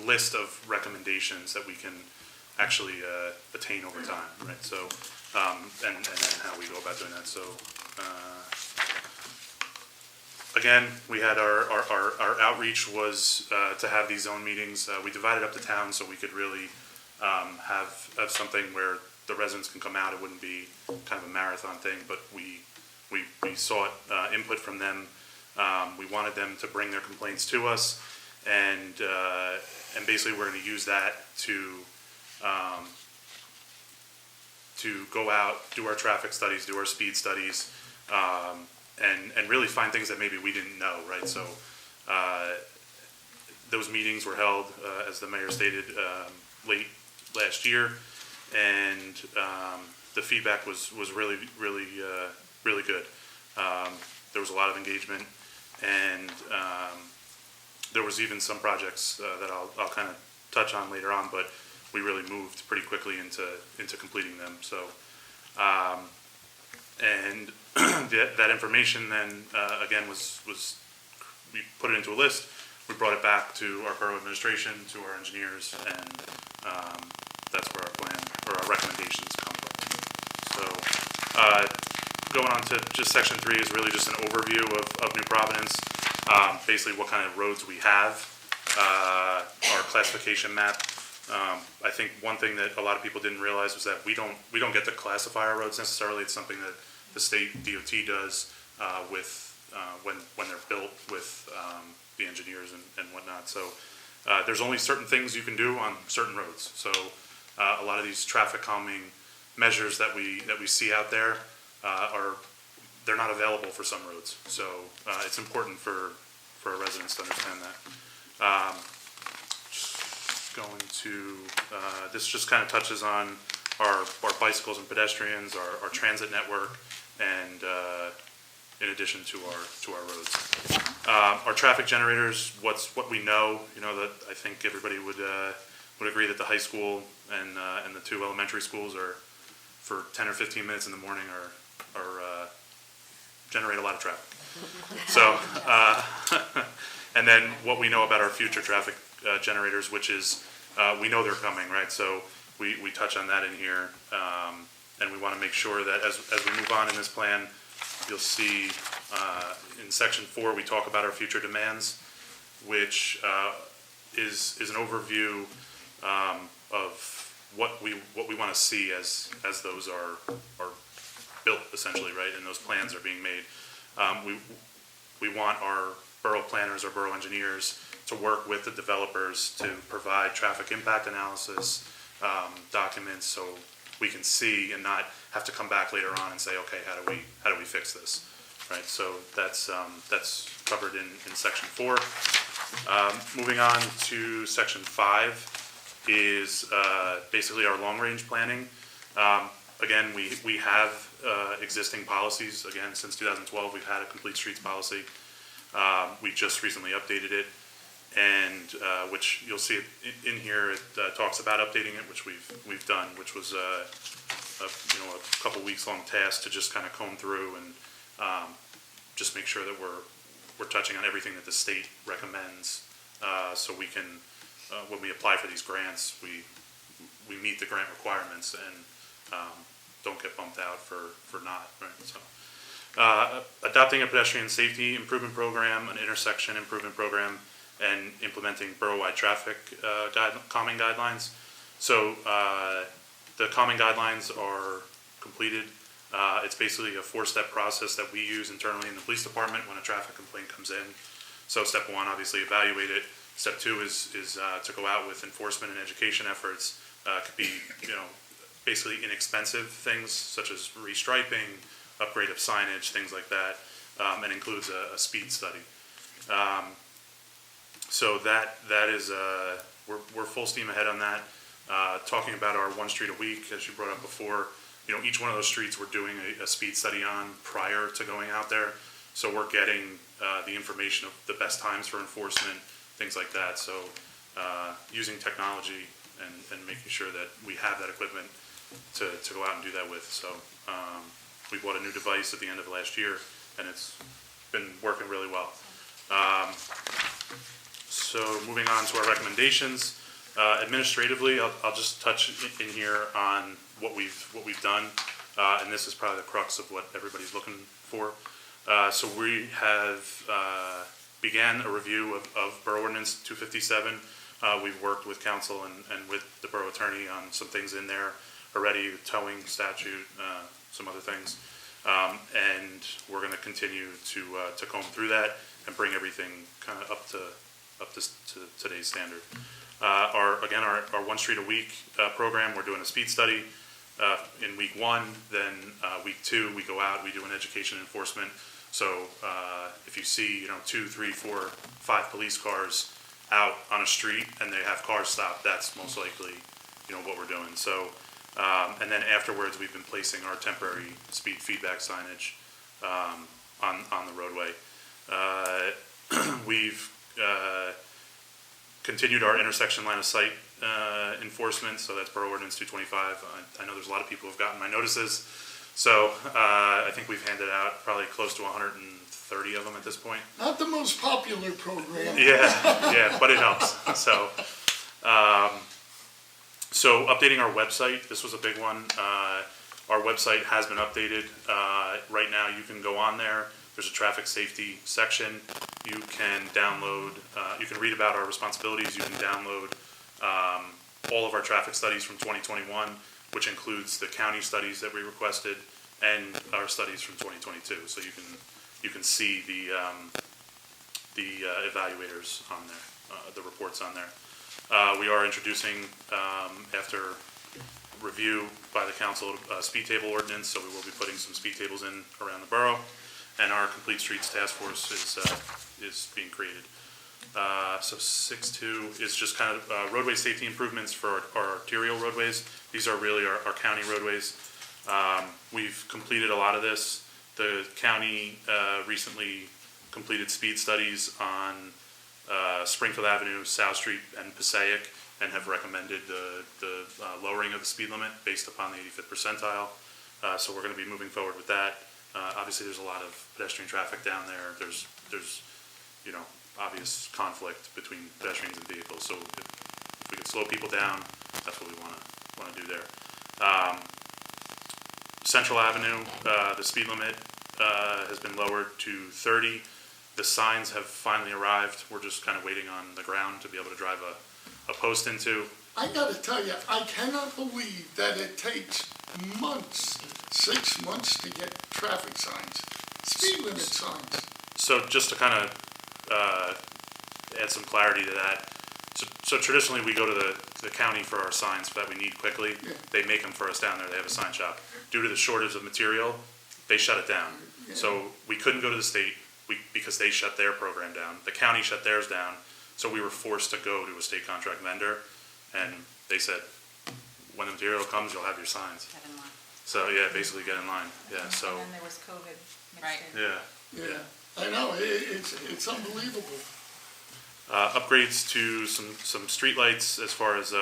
list of recommendations that we can actually attain over time, right? So and then how we go about doing that. So again, we had our outreach was to have these zone meetings. We divided up the town so we could really have something where the residents can come out. It wouldn't be kind of a marathon thing, but we sought input from them. We wanted them to bring their complaints to us, and basically we're going to use that to go out, do our traffic studies, do our speed studies, and really find things that maybe we didn't know, right? So those meetings were held, as the mayor stated, late last year, and the feedback was really good. There was a lot of engagement, and there was even some projects that I'll kind of touch on later on, but we really moved pretty quickly into completing them. So and that information then again was we put it into a list. We brought it back to our borough administration, to our engineers, and that's where our plan or our recommendations come from. So going on to just section 3 is really just an overview of New Providence, basically what kind of roads we have, our classification map. I think one thing that a lot of people didn't realize was that we don't get to classify our roads necessarily. It's something that the state DOT does with when they're built with the engineers and whatnot. So there's only certain things you can do on certain roads. So a lot of these traffic calming measures that we see out there they're not available for some roads. So it's important for our residents to understand that. Going to this just kind of touches on our bicycles and pedestrians, our transit network, and in addition to our roads. Our traffic generators, what we know, that I think everybody would agree that the high school and the 2 elementary schools are for 10 or 15 minutes in the morning are generate a lot of traffic. So and then what we know about our future traffic generators, which is we know they're coming, right? So we touch on that in here, and we want to make sure that as we move on in this plan, you'll see in section 4 we talk about our future demands, which is an overview of what we want to see as those are built, essentially, right, and those plans are being made. We want our borough planners, our borough engineers, to work with the developers to provide traffic impact analysis documents, so we can see and not have to come back later on and say, okay, how do we fix this, right? So that's covered in section 4. Moving on to section 5 is basically our long-range planning. Again, we have existing policies. Again, since 2012, we've had a complete streets policy. We just recently updated it, and which you'll see it in here. It talks about updating it, which we've done, which was a couple weeks long task to just kind of comb through and just make sure that we're touching on everything that the state recommends, so we can when we apply for these grants, we meet the grant requirements and don't get bumped out for not, right? So adopting a pedestrian safety improvement program, an intersection improvement program, and implementing borough-wide traffic calming guidelines. So the calming guidelines are completed. It's basically a 4-step process that we use internally in the police department when a traffic complaint comes in. So step 1, obviously evaluate it. Step 2 is to go out with enforcement and education efforts. Could be, basically inexpensive things such as restriping, upgrade of signage, things like that, and includes a speed study. So that is, we're full steam ahead on that. Talking about our one street a week, as you brought up before, each one of those streets we're doing a speed study on prior to going out there. So we're getting the information of the best times for enforcement, things like that. So using technology and making sure that we have that equipment to go out and do that with. So we bought a new device at the end of last year, and it's been working really well. So moving on to our recommendations. Administratively, I'll just touch in here on what we've done, and this is probably the crux of what everybody's looking for. So we have began a review of Borough Ordinance 257. We've worked with council and with the borough attorney on some things in there already, the towing statute, some other things, and we're going to continue to comb through that and bring everything kind of up to today's standard. Our one street a week program, we're doing a speed study in week 1. Then week 2, we go out, we do an education enforcement. So if you see 2, 3, 4, 5 police cars out on a street and they have cars stopped, that's most likely what we're doing. So and then afterwards, we've been placing our temporary speed feedback signage on the roadway. We've continued our intersection line of sight enforcement, so that's Borough Ordinance 225. I know there's a lot of people who've gotten my notices, so I think we've handed out probably close to 130 of them at this point. Not the most popular program. Yeah, but it helps. So updating our website, this was a big one. Our website has been updated. Right now, you can go on there. There's a traffic safety section. You can download, you can read about our responsibilities. You can download all of our traffic studies from 2021, which includes the county studies that we requested and our studies from 2022. So you can see the evaluators on there, the reports on there. We are introducing, after review by the council, a speed table ordinance, so we will be putting some speed tables in around the borough, and our Complete Streets Task Force is being created. So 6.2 is just kind of roadway safety improvements for our arterial roadways. These are really our county roadways. We've completed a lot of this. The county recently completed speed studies on Springfield Avenue, South Street, and Passaic, and have recommended the lowering of the speed limit based upon the 85th percentile. So we're going to be moving forward with that. Obviously, there's a lot of pedestrian traffic down there. There's obvious conflict between pedestrians and vehicles. So if we can slow people down, that's what we want to do there. Central Avenue, the speed limit has been lowered to 30. The signs have finally arrived. We're just kind of waiting on the ground to be able to drive a post into. I gotta tell you, I cannot believe that it takes months, 6 months to get traffic signs, speed limit signs. So just to kind of add some clarity to that, so traditionally we go to the county for our signs that we need quickly. Yeah. They make them for us down there. They have a sign shop. Due to the shortage of material, they shut it down. Yeah. So we couldn't go to the state because they shut their program down. The county shut theirs down. So we were forced to go to a state contract vendor, and they said, when the material comes, you'll have your signs. Get in line. So yeah, basically get in line. Yeah. So And then there was COVID Right. mixed in. Yeah, I know, it's unbelievable. Upgrades to some streetlights as far as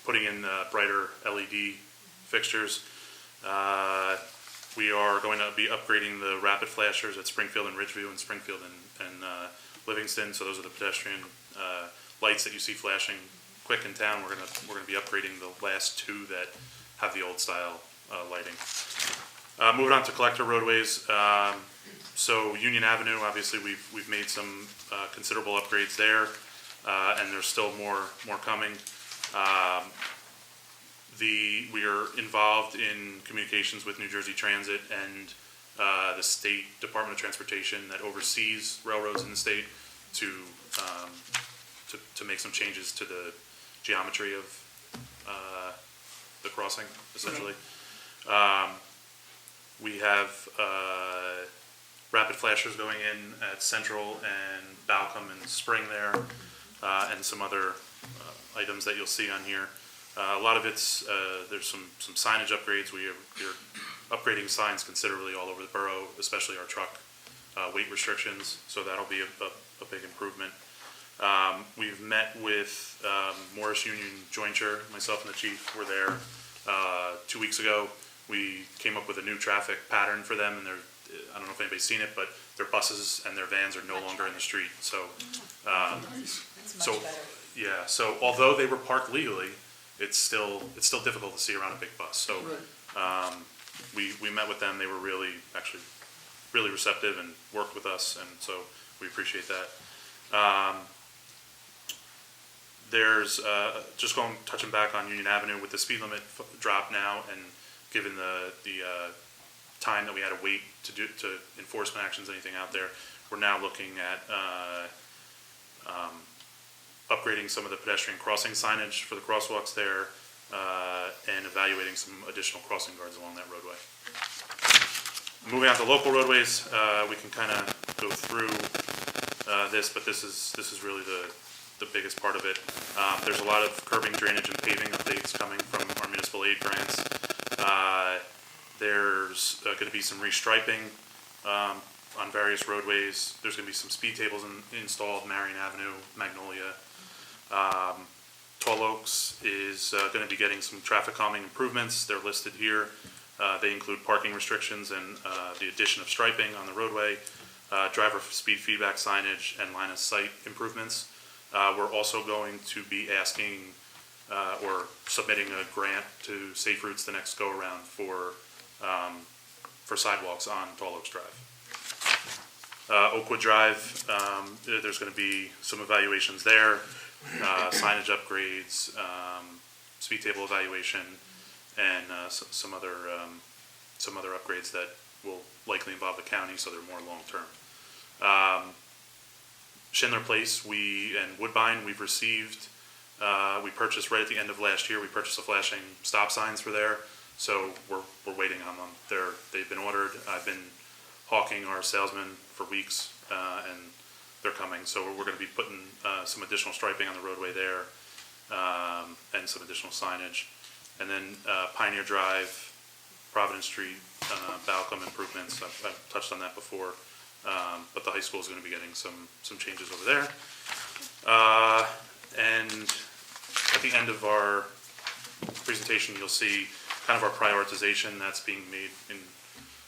putting in brighter LED fixtures. We are going to be upgrading the rapid flashers at Springfield and Ridgeview, and Springfield and Livingston. So those are the pedestrian lights that you see flashing quick in town. We're gonna be upgrading the last two that have the old style lighting. Moving on to collector roadways. So Union Avenue, obviously, we've made some considerable upgrades there, and there's still more coming. We are involved in communications with New Jersey Transit and the State Department of Transportation that oversees railroads in the state to make some changes to the geometry of the crossing, essentially. We have rapid flashers going in at Central and Balcom and Spring there, and some other items that you'll see on here. A lot of it's, there's some signage upgrades. We're upgrading signs considerably all over the borough, especially our truck weight restrictions, so that'll be a big improvement. We've met with Morris Union Jointure. Myself and the chief were there 2 weeks ago. We came up with a new traffic pattern for them, and I don't know if anybody's seen it, but their buses and their vans are no longer in the street. So, Nice. yeah. So although they were parked legally, it's still difficult to see around a big bus. So Right. we met with them. They were really receptive and worked with us, and so we appreciate that. There's just touching back on Union Avenue with the speed limit drop now, and given the time that we had to wait to enforcement actions, anything out there, we're now looking at upgrading some of the pedestrian crossing signage for the crosswalks there, and evaluating some additional crossing guards along that roadway. Moving on to local roadways, we can kind of go through this, but this is really the biggest part of it. There's a lot of curbing, drainage, and paving updates coming from our municipal aid grants. There's going to be some restriping on various roadways. There's going to be some speed tables installed, Marion Avenue, Magnolia. Tall Oaks is going to be getting some traffic calming improvements. They're listed here. They include parking restrictions and the addition of striping on the roadway, driver speed feedback signage, and line of sight improvements. We're also going to be asking or submitting a grant to Safe Routes the next go around for sidewalks on Tall Oaks Drive. Oakwood Drive, there's going to be some evaluations there, signage upgrades, speed table evaluation, and some other upgrades that will likely involve the county, so they're more long-term. Schindler Place, and Woodbine, we've received, we purchased right at the end of last year, we purchased the flashing stop signs for there, so we're waiting on them. They've been ordered. I've been hawking our salesmen for weeks, and they're coming, so we're going to be putting some additional striping on the roadway there, and some additional signage. And then Pioneer Drive, Providence Street, Balcom improvements, I've touched on that before, but the high school is going to be getting some changes over there. And at the end of our presentation, you'll see kind of our prioritization that's being made in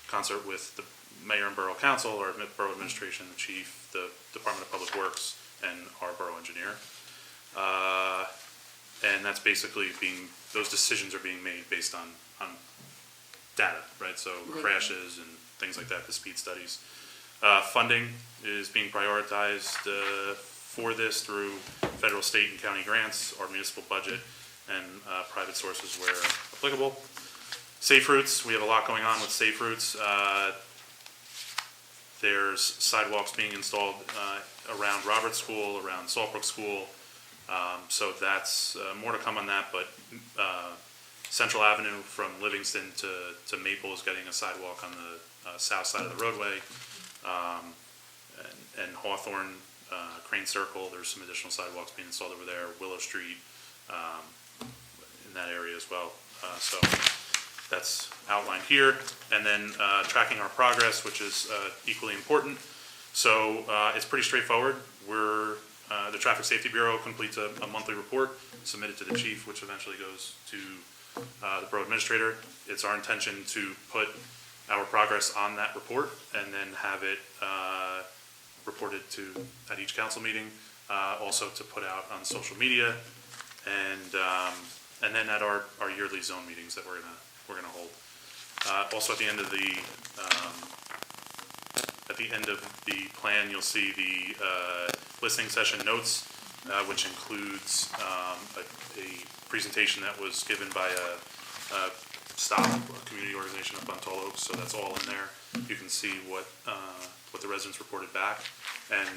concert with the mayor and borough council, our borough administration, the chief, the Department of Public Works, and our borough engineer. And that's basically those decisions are being made based on data, right? So crashes and things like that, the speed studies. Funding is being prioritized for this through federal, state, and county grants, our municipal budget, and private sources where applicable. Safe routes, we have a lot going on with safe routes. There's sidewalks being installed around Roberts School, around Saltbrook School. So that's more to come on that, but Central Avenue from Livingston to Maple is getting a sidewalk on the south side of the roadway. And Hawthorne, Crane Circle, there's some additional sidewalks being installed over there, Willow Street, in that area as well. So that's outlined here. And then tracking our progress, which is equally important. So it's pretty straightforward. The Traffic Safety Bureau completes a monthly report submitted to the chief, which eventually goes to the borough administrator. It's our intention to put our progress on that report and then have it reported to at each council meeting, also to put out on social media, and then at our yearly zone meetings that we're gonna hold. Also at the end of the plan, you'll see the listening session notes, which includes a presentation that was given by a community organization up on Tall Oaks, so that's all in there. You can see what the residents reported back, and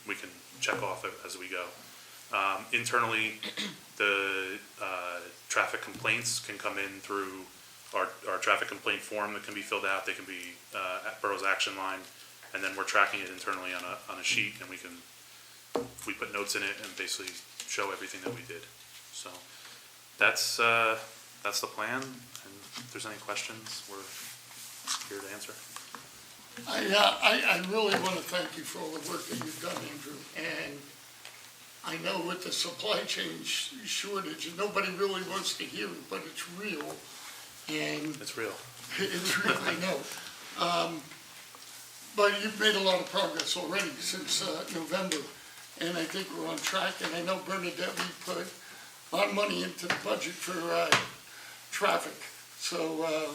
we can check off as we go. Internally, the traffic complaints can come in through our traffic complaint form that can be filled out. They can be at Borough's action line, and then we're tracking it internally on a sheet, and we put notes in it and basically show everything that we did. So that's the plan, and if there's any questions, we're here to answer. I really want to thank you for all the work that you've done, Andrew. And I know with the supply chain shortage, nobody really wants to hear it, but it's real. And It's real. it's real, I know. But you've made a lot of progress already since November, and I think we're on track. And I know, Bernadette, we put a lot of money into the budget for traffic. So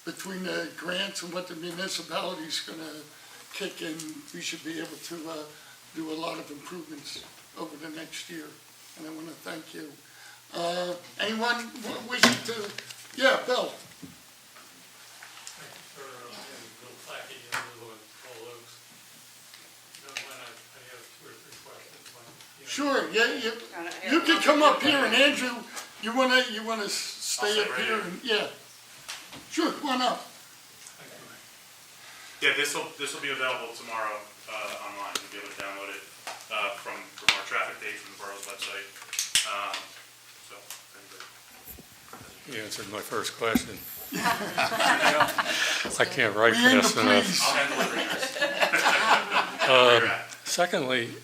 between the grants and what the municipality's going to kick in, we should be able to do a lot of improvements over the next year. And I want to thank you. Anyone wishing to? Yeah, Bill. Sure, yeah, you can come up here, and Andrew, you wanna stay up here, and, yeah. Sure, come on up. Yeah, this will be available tomorrow online. You'll be able to download it from our traffic page from the borough's website. So, You answered my first question. I can't write We in the fast enough. police. I'll handle it for you guys. Secondly,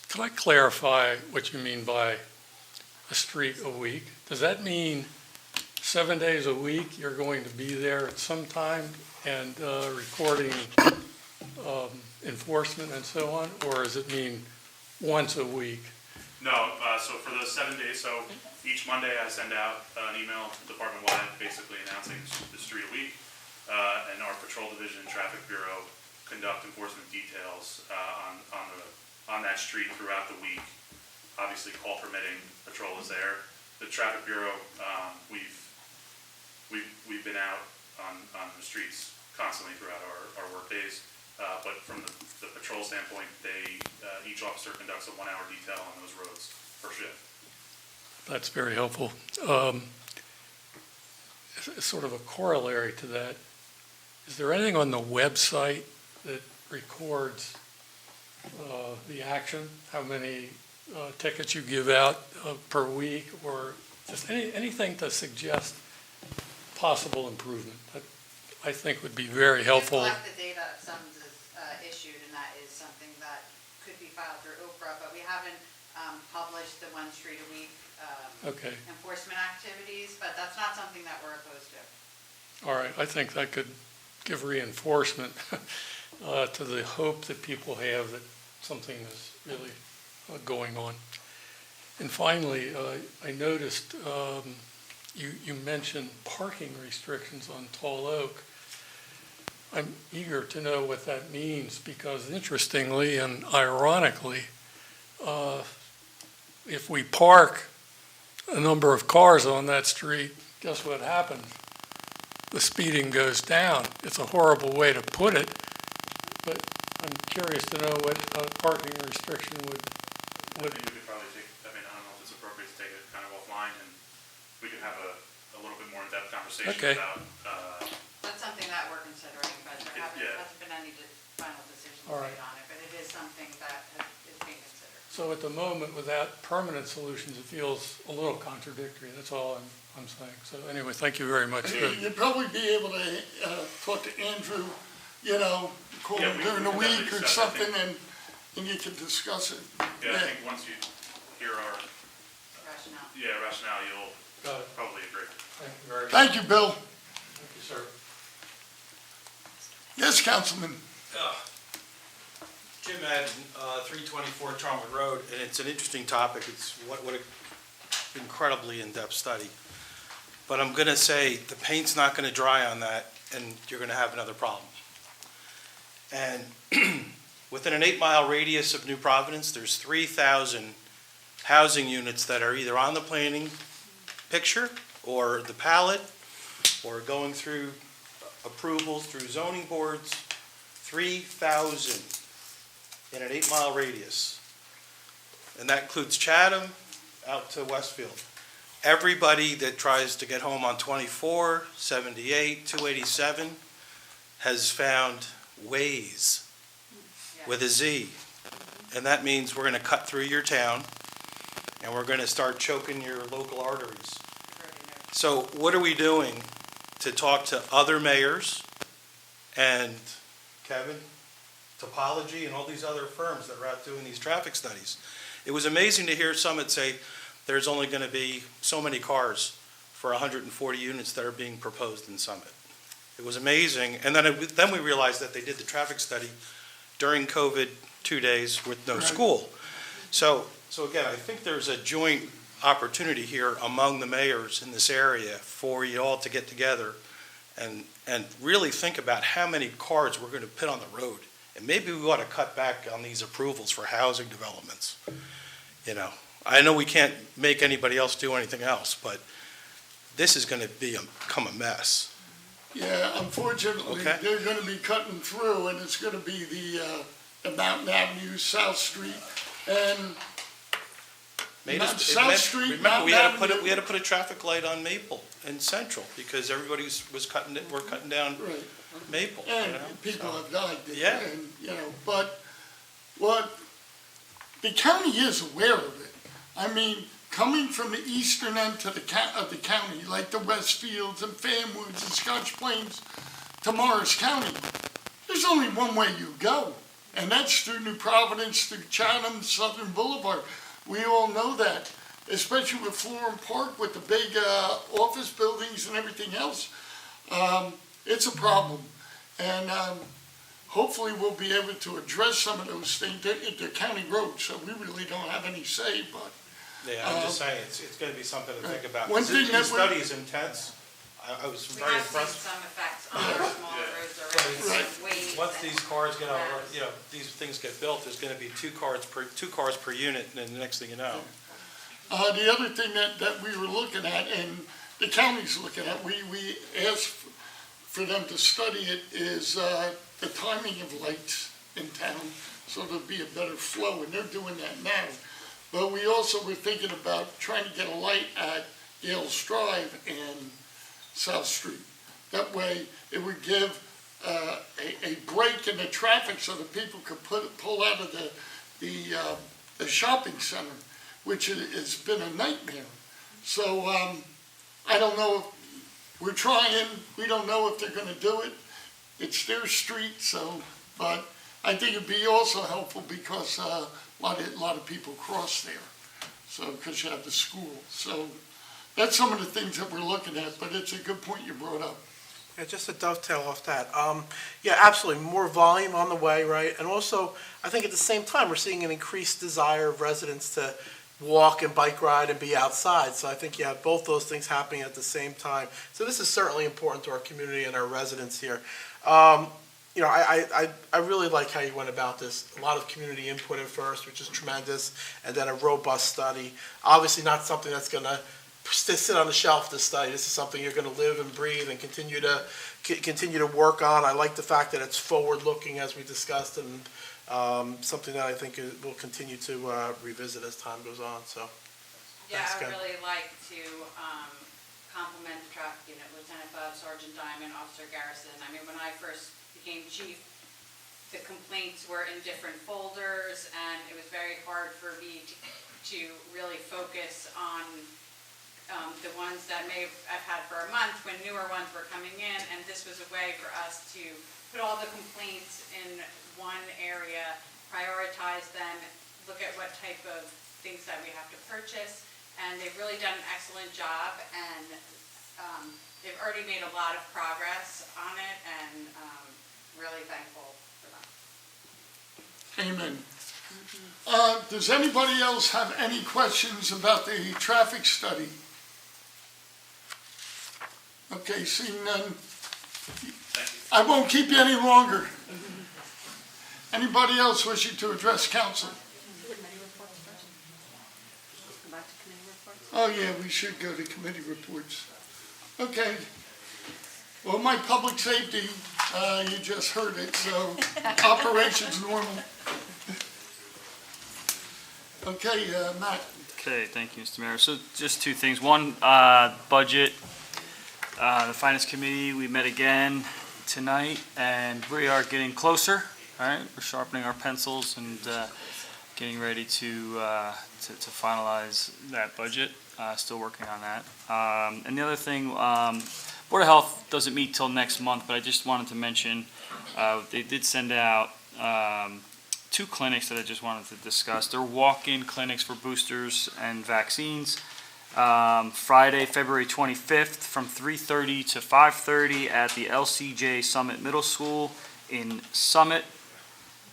can I clarify what you mean by a street a week? Does that mean 7 days a week you're going to be there at some time and recording enforcement and so on? Or does it mean once a week? No, so for those 7 days, so each Monday I send out an email department-wide basically announcing the street a week. And our patrol division and traffic bureau conduct enforcement details on that street throughout the week. Obviously, call permitting, patrol is there. The traffic bureau, we've been out on the streets constantly throughout our work days. But from the patrol standpoint, each officer conducts a 1 hour detail on those roads per shift. That's very helpful. Sort of a corollary to that, is there anything on the website that records the action, how many tickets you give out per week, or just anything to suggest possible improvement? That I think would be very helpful. We collect the data if summons is issued, and that is something that could be filed through Oprah, but we haven't published the 1 street a week Okay, enforcement activities, but that's not something that we're opposed to. all right, I think that could give reinforcement to the hope that people have that something is really going on. And finally, I noticed you mentioned parking restrictions on Tall Oak. I'm eager to know what that means, because interestingly and ironically, if we park a number of cars on that street, guess what happens? The speeding goes down. It's a horrible way to put it, but I'm curious to know what a parking restriction would, I think we could probably take, I mean, I don't know if it's appropriate to take it kind of offline, and we can have a little bit more in-depth conversation Okay. about, That's something that we're considering, but there Yeah. hasn't been any final decisions All right. made on it, but it is something that is being considered. so at the moment, without permanent solutions, it feels a little contradictory. That's all I'm saying. So anyway, thank you very much. You'd probably be able to talk to Andrew, call Yeah, him we during the can week definitely or discuss, I something, and you can discuss it. yeah, I think once you hear our, Rationale. rationale, you'll Got it. probably agree. Thank you very much. Thank you, Bill. Thank you, sir. Yes, Councilman. Jim Madden, 324 Charmwood Road, and it's an interesting topic. It's what an incredibly in-depth study. But I'm going to say the paint's not going to dry on that, and you're going to have another problem. And within an 8-mile radius of New Providence, there's 3,000 housing units that are either on the planning picture or the palette or going through approvals through zoning boards. 3,000 in an 8-mile radius. And that includes Chatham out to Westfield. Everybody that tries to get home on 24, 78, 287 has found ways with a Z. And that means we're going to cut through your town and we're going to start choking your local arteries. So what are we doing to talk to other mayors and Kevin, Topology, and all these other firms that are out doing these traffic studies? It was amazing to hear Summit say there's only going to be so many cars for 140 units that are being proposed in Summit. It was amazing. And then we realized that they did the traffic study during COVID 2 days with no school. So again, I think there's a joint opportunity here among the mayors in this area for you all to get together and really think about how many cars we're going to put on the road. And maybe we ought to cut back on these approvals for housing developments. I know we can't make anybody else do anything else, but this is going to become a mess. Yeah, unfortunately, Okay. they're going to be cutting through, and it's going to be the Mountain Avenue, South Street, and South Street, Remember, we Mountain had to Avenue. put a traffic light on Maple and Central because everybody was cutting down Right. Maple. And people have died there. Yeah. And, but the county is aware of it. I mean, coming from the eastern end of the county, like the Westfields and Fanwoods and Scotch Plains to Morris County, there's only one way you go, and that's through New Providence, through Chatham, Southern Boulevard. We all know that, especially with Florham Park, with the big office buildings and everything else. It's a problem, and hopefully we'll be able to address some of those things. They're county roads, so we really don't have any say, but Yeah, I'm just saying, it's going to be something to think about. One thing The that study is intense. I was We very have seen impressed. some effects on our smaller roads already, Right. some waves Once that- these cars get out, these things get built, there's going to be two cars per unit, and then the next thing you know. the other thing that we were looking at, and the county's looking at, we asked for them to study it, is the timing of lights in town, so there'll be a better flow, and they're doing that now. But we also were thinking about trying to get a light at Yale's Drive and South Street. That way, it would give a break in the traffic so that people could pull out of the shopping center, which has been a nightmare. So I don't know, we're trying, we don't know if they're gonna do it. It's their street, so, but I think it'd be also helpful because a lot of people cross there. So, because you have the school. So that's some of the things that we're looking at, but it's a good point you brought up. Yeah, just to dovetail off that, yeah, absolutely, more volume on the way, right? And also, I think at the same time, we're seeing an increased desire of residents to walk and bike ride and be outside. So I think you have both those things happening at the same time. So this is certainly important to our community and our residents here. You know, I really like how you went about this. A lot of community input at first, which is tremendous, and then a robust study. Obviously not something that's going to sit on the shelf, this study. This is something you're going to live and breathe and continue to work on. I like the fact that it's forward-looking, as we discussed, and something that I think we'll continue to revisit as time goes on, so. Yeah, Thanks, I Ken. would really like to compliment the traffic unit, Lieutenant Bub, Sergeant Diamond, Officer Garrison. I mean, when I first became chief, the complaints were in different folders, and it was very hard for me to really focus on the ones that I've had for a month when newer ones were coming in, and this was a way for us to put all the complaints in one area, prioritize them, look at what type of things that we have to purchase, and they've really done an excellent job, and they've already made a lot of progress on it, and really thankful for them. Amen. Does anybody else have any questions about the traffic study? Okay, seeing none. I won't keep you any longer. Anybody else wishing to address council? Oh, yeah, we should go to committee reports. Okay. Well, my public safety, you just heard it, so operations normal. Okay, Matt. Okay, thank you, Mr. Mayor. So just two things. One, budget. The Finance Committee, we met again tonight, and we are getting closer, all right? We're sharpening our pencils and getting ready to finalize that budget. Still working on that. And the other thing, Board of Health doesn't meet till next month, but I just wanted to mention, they did send out 2 clinics that I just wanted to discuss. They're walk-in clinics for boosters and vaccines. Friday, February 25th, from 3:30 to 5:30 at the LCJ Summit Middle School in Summit.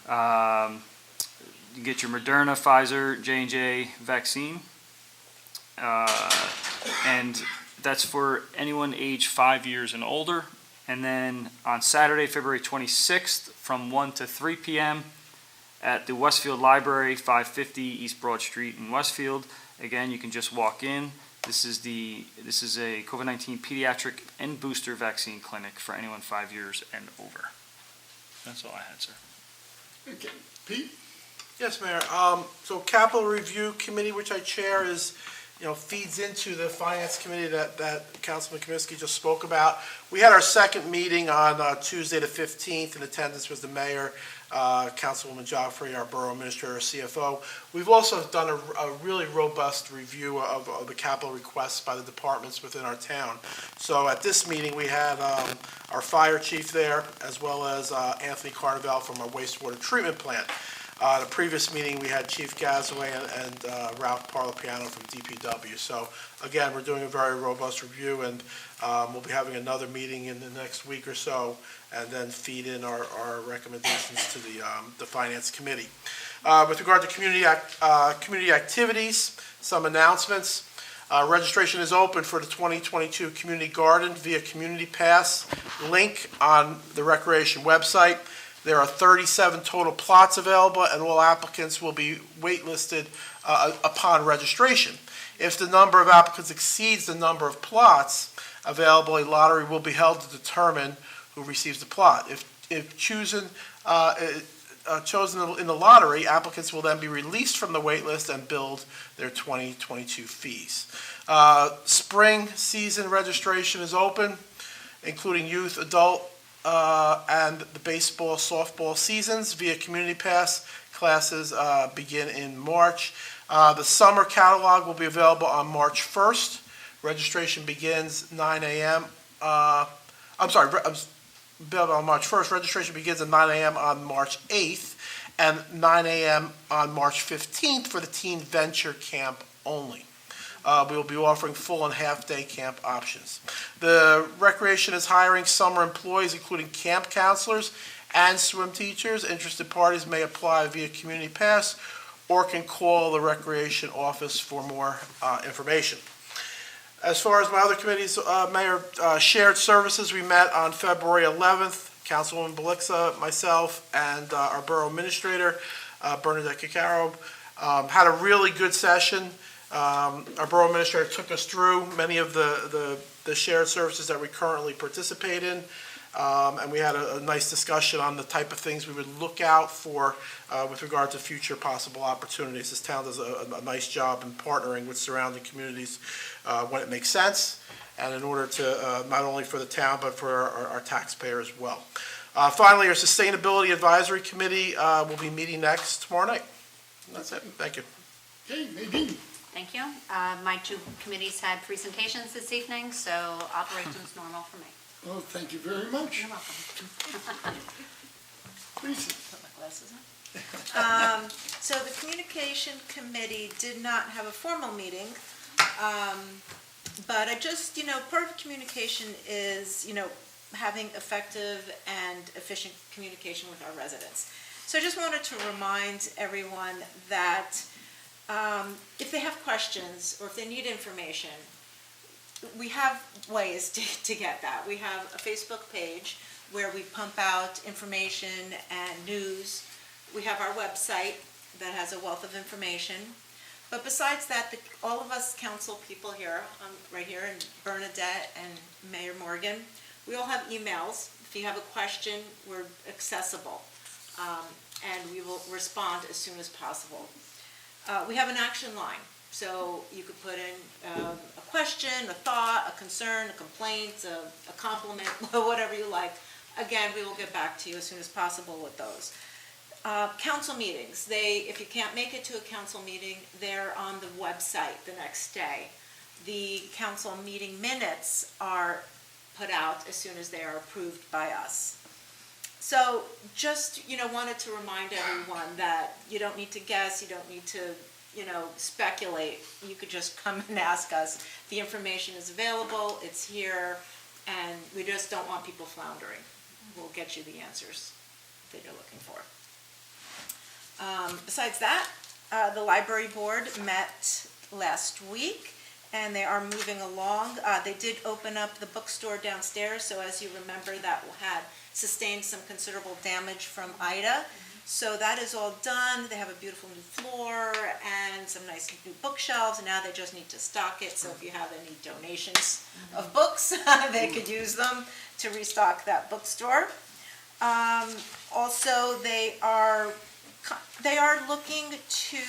You get your Moderna, Pfizer, J&J vaccine. And that's for anyone age 5 years and older. And then on Saturday, February 26th, from 1 to 3 p.m. at the Westfield Library, 550 East Broad Street in Westfield. Again, you can just walk in. This is a COVID-19 pediatric and booster vaccine clinic for anyone 5 years and over. That's all I had, sir. Okay, Pete? Yes, Mayor. So Capital Review Committee, which I chair, feeds into the Finance Committee that Councilman Kaminsky just spoke about. We had our second meeting on Tuesday the 15th. In attendance was the mayor, Councilwoman Joffrey, our borough administrator, CFO. We've also done a really robust review of the capital requests by the departments within our town. So at this meeting, we had our fire chief there, as well as Anthony Carnival from our wastewater treatment plant. The previous meeting, we had Chief Gazaway and Ralph Parlapiano from DPW. So again, we're doing a very robust review, and we'll be having another meeting in the next week or so, and then feed in our recommendations to the Finance Committee. With regard to community activities, some announcements. Registration is open for the 2022 Community Garden via Community Pass link on the Recreation website. There are 37 total plots available, and all applicants will be waitlisted upon registration. If the number of applicants exceeds the number of plots available, a lottery will be held to determine who receives the plot. If chosen in the lottery, applicants will then be released from the waitlist and build their 2022 fees. Spring season registration is open, including youth, adult, and the baseball, softball seasons via Community Pass. Classes begin in March. The summer catalog will be available on March 1st. Registration begins 9 a.m. Available on March 1st. Registration begins at 9 a.m. on March 8th and 9 a.m. on March 15th for the Teen Venture Camp only. We will be offering full and half-day camp options. The Recreation is hiring summer employees, including camp counselors and swim teachers. Interested parties may apply via Community Pass or can call the Recreation office for more information. As far as my other committees, Mayor, Shared Services, we met on February 11th Councilwoman Belixa, myself, and our Borough Administrator, Bernadette Cicaro, had a really good session. Our Borough Administrator took us through many of the shared services that we currently participate in, and we had a nice discussion on the type of things we would look out for with regard to future possible opportunities. This town does a nice job in partnering with surrounding communities when it makes sense, and in order to, not only for the town, but for our taxpayers as well. Finally, our Sustainability Advisory Committee will be meeting next tomorrow night. And that's it. Thank you. Okay, Nadine. Thank you. My two committees had presentations this evening, so operations normal for me. Well, thank you very much. You're welcome. Please. Put my glasses on. So the Communication Committee did not have a formal meeting, but I just, part of communication is, having effective and efficient communication with our residents. So I just wanted to remind everyone that if they have questions or if they need information, we have ways to get that. We have a Facebook page where we pump out information and news. We have our website that has a wealth of information. But besides that, all of us council people here, right here, and Bernadette and Mayor Morgan, we all have emails. If you have a question, we're accessible, and we will respond as soon as possible. We have an action line, so you could put in a question, a thought, a concern, a complaint, a compliment, whatever you like. Again, we will get back to you as soon as possible with those. Council meetings, if you can't make it to a council meeting, they're on the website the next day. The council meeting minutes are put out as soon as they are approved by us. So just, wanted to remind everyone that you don't need to guess, you don't need to, speculate. You could just come and ask us. The information is available, it's here, and we just don't want people floundering. We'll get you the answers that you're looking for. Besides that, the library board met last week, and they are moving along. They did open up the bookstore downstairs, so as you remember, that had sustained some considerable damage from Ida. So that is all done. They have a beautiful new floor and some nice new bookshelves, and now they just need to stock it. So if you have any donations of books, they could use them to restock that bookstore. Also, they are looking to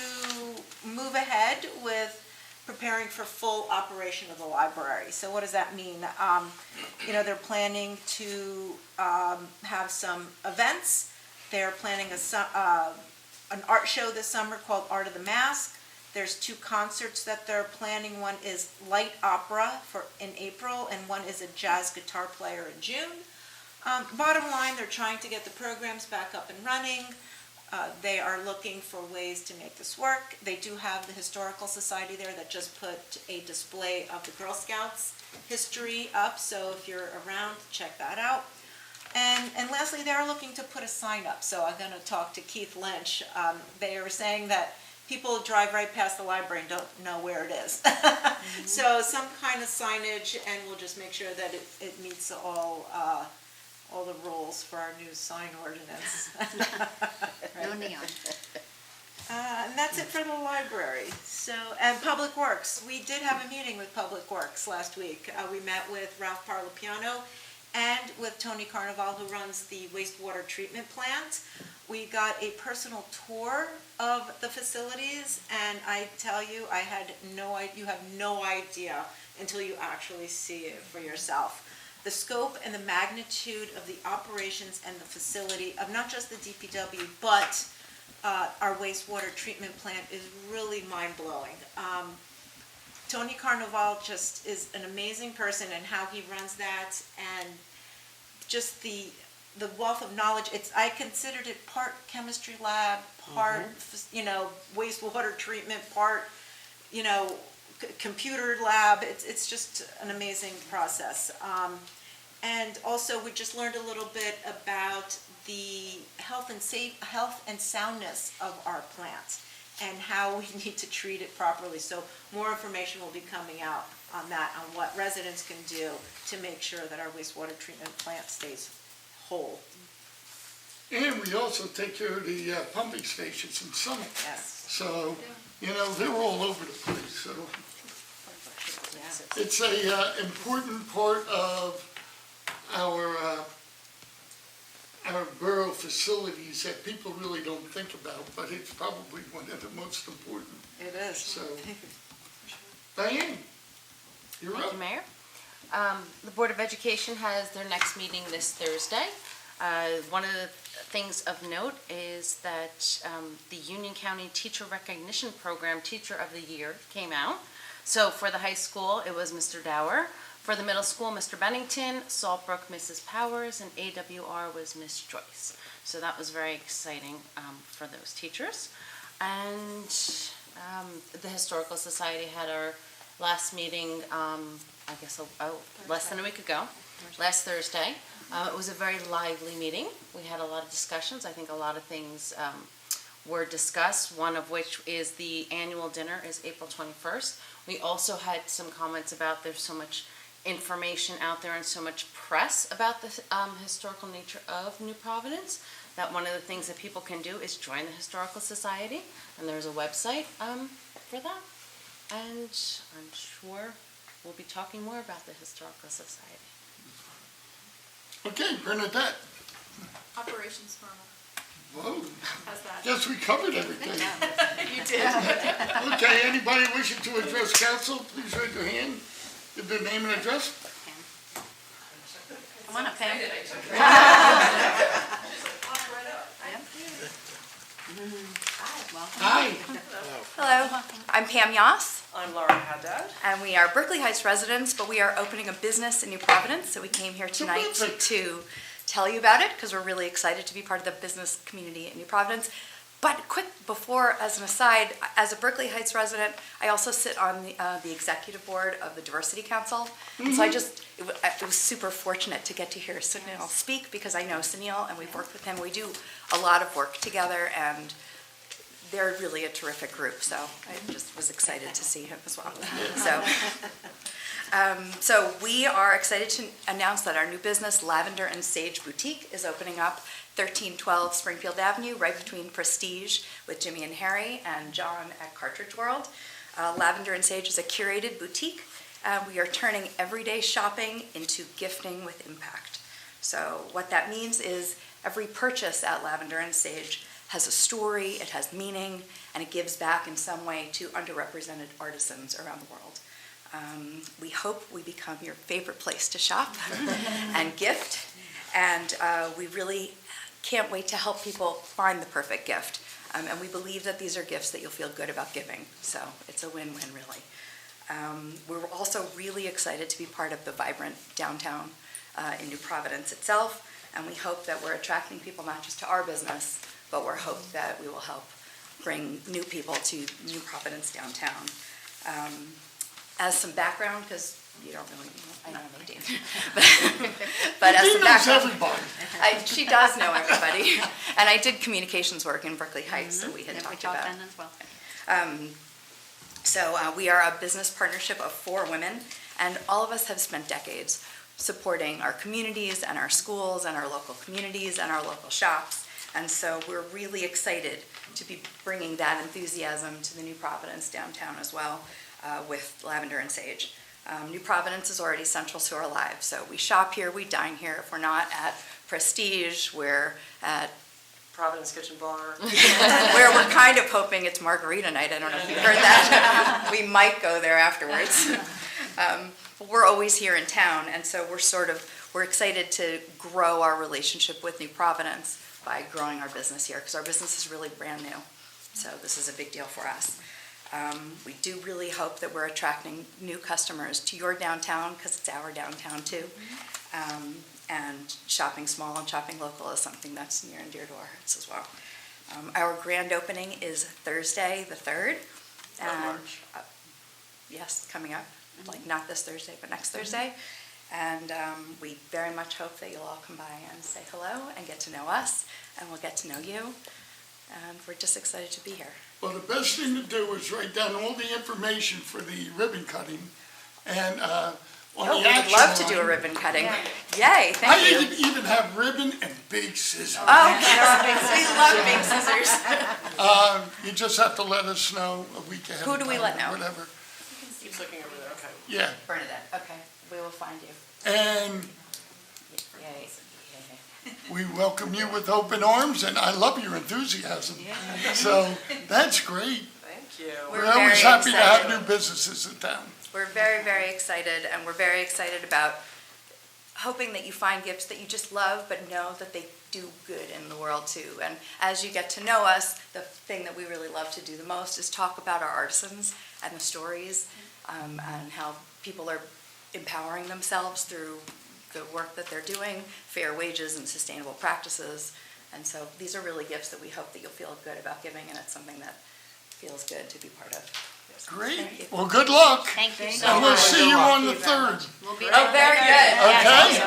move ahead with preparing for full operation of the library. So what does that mean? They're planning to have some events. They're planning an art show this summer called Art of the Mask. There's 2 concerts that they're planning. One is light opera in April, and one is a jazz guitar player in June. Bottom line, they're trying to get the programs back up and running. They are looking for ways to make this work. They do have the Historical Society there that just put a display of the Girl Scouts history up, so if you're around, check that out. And lastly, they're looking to put a sign up, so I'm going to talk to Keith Lynch. They are saying that people drive right past the library and don't know where it is. So some kind of signage, and we'll just make sure that it meets all the rules for our new sign ordinance. No neon. And that's it for the library. So, and Public Works, we did have a meeting with Public Works last week. We met with Ralph Parlapiano and with Tony Carnival, who runs the wastewater treatment plant. We got a personal tour of the facilities, and I tell you, you have no idea until you actually see it for yourself. The scope and the magnitude of the operations and the facility of not just the DPW, but our wastewater treatment plant is really mind-blowing. Tony Carnival just is an amazing person in how he runs that, and just the wealth of knowledge. I considered it part chemistry lab, part wastewater treatment, part computer lab. It's just an amazing process. And also, we just learned a little bit about the health and soundness of our plant and how we need to treat it properly. So more information will be coming out on that, on what residents can do to make sure that our wastewater treatment plant stays whole. And we also take care of the pumping stations in Summit. Yes. So, they're all over the place, so. Yeah. It's a important part of our borough facilities that people really don't think about, but it's probably one of the most important. It is. So, Diane, you're Thank up. you, Mayor. The Board of Education has their next meeting this Thursday. One of the things of note is that the Union County Teacher Recognition Program Teacher of the Year came out. So for the high school, it was Mr. Dower. For the middle school, Mr. Bennington, Saltbrook, Mrs. Powers, and AWR was Miss Joyce. So that was very exciting for those teachers. And the Historical Society had our last meeting, I guess, less than a week ago, last Thursday. It was a very lively meeting. We had a lot of discussions. I think a lot of things were discussed, one of which is the annual dinner is April 21st. We also had some comments about there's so much information out there and so much press about the historical nature of New Providence, that one of the things that people can do is join the Historical Society, and there's a website for that. And I'm sure we'll be talking more about the Historical Society. Okay, Bernadette. Operations normal. Whoa, How's that? guess we covered everything. You did. Okay, anybody wishing to address council, please raise your hand. Give their name and address. Come on up, Pam. Hi. Hello, I'm Pam Yoss, I'm Laura Haddad. and we are Berkeley Heights residents, but we are opening a business in New Providence, so we came here tonight Terrific. to tell you about it, because we're really excited to be part of the business community in New Providence. But quick, before, as an aside, as a Berkeley Heights resident, I also sit on the executive board of the Diversity Council. And so it was super fortunate to get to hear Sunil speak, because I know Sunil, and we've worked with him. We do a lot of work together, and they're really a terrific group, so I just was excited to see him as well. So we are excited to announce that our new business, Lavender and Sage Boutique, is opening up 1312 Springfield Avenue, right between Prestige with Jimmy and Harry and John at Cartridge World. Lavender and Sage is a curated boutique. We are turning everyday shopping into gifting with impact. So what that means is every purchase at Lavender and Sage has a story, it has meaning, and it gives back in some way to underrepresented artisans around the world. We hope we become your favorite place to shop and gift, and we really can't wait to help people find the perfect gift. And we believe that these are gifts that you'll feel good about giving, so it's a win-win, really. We're also really excited to be part of the vibrant downtown in New Providence itself, and we hope that we're attracting people not just to our business, but we hope that we will help bring new people to New Providence downtown. As some background, because you don't really know, I know Nadine, but as some Nadine knows background, everybody. she does know everybody, and I did communications work in Berkeley Heights, so we had Yeah, we talked talked about. then as well. So we are a business partnership of 4 women, and all of us have spent decades supporting our communities and our schools and our local communities and our local shops. And so we're really excited to be bringing that enthusiasm to the New Providence downtown as well with Lavender and Sage. New Providence is already central to our lives, so we shop here, we dine here. If we're not at Prestige, we're at Providence Kitchen Bar. where we're kind of hoping it's margarita night. I don't know if you heard that. We might go there afterwards. But we're always here in town, and so we're excited to grow our relationship with New Providence by growing our business here, because our business is really brand new. So this is a big deal for us. We do really hope that we're attracting new customers to your downtown, because it's our downtown too. And shopping small and shopping local is something that's near and dear to our hearts as well. Our grand opening is Thursday, the 3rd. And, March. yes, coming up, like not this Thursday, but next Thursday. And we very much hope that you'll all come by and say hello and get to know us, and we'll get to know you. And we're just excited to be here. Well, the best thing to do is write down all the information for the ribbon cutting and on Oh, the we would action love to do a line. ribbon cutting. Yay, I thank you. even have ribbon and big scissors. Oh, we love big scissors. You just have to let us know a week ahead Who of do we time let or know? Whatever. He's looking over there, okay. Yeah, Bernadette, okay, we will find you. and Yay. we welcome you with open arms, and I love your enthusiasm. So that's great. Thank you. We're We're always very happy to have excited. new businesses in town. We're very, very excited, and we're very excited about hoping that you find gifts that you just love, but know that they do good in the world too. And as you get to know us, the thing that we really love to do the most is talk about our artisans and the stories, and how people are empowering themselves through the work that they're doing, fair wages and sustainable practices. And so these are really gifts that we hope that you'll feel good about giving, and it's something that feels good to be part of. Great. Thank you. Well, good luck. Thank you so And we'll much. see you on the 3rd. We'll be Oh, there. very good. Okay?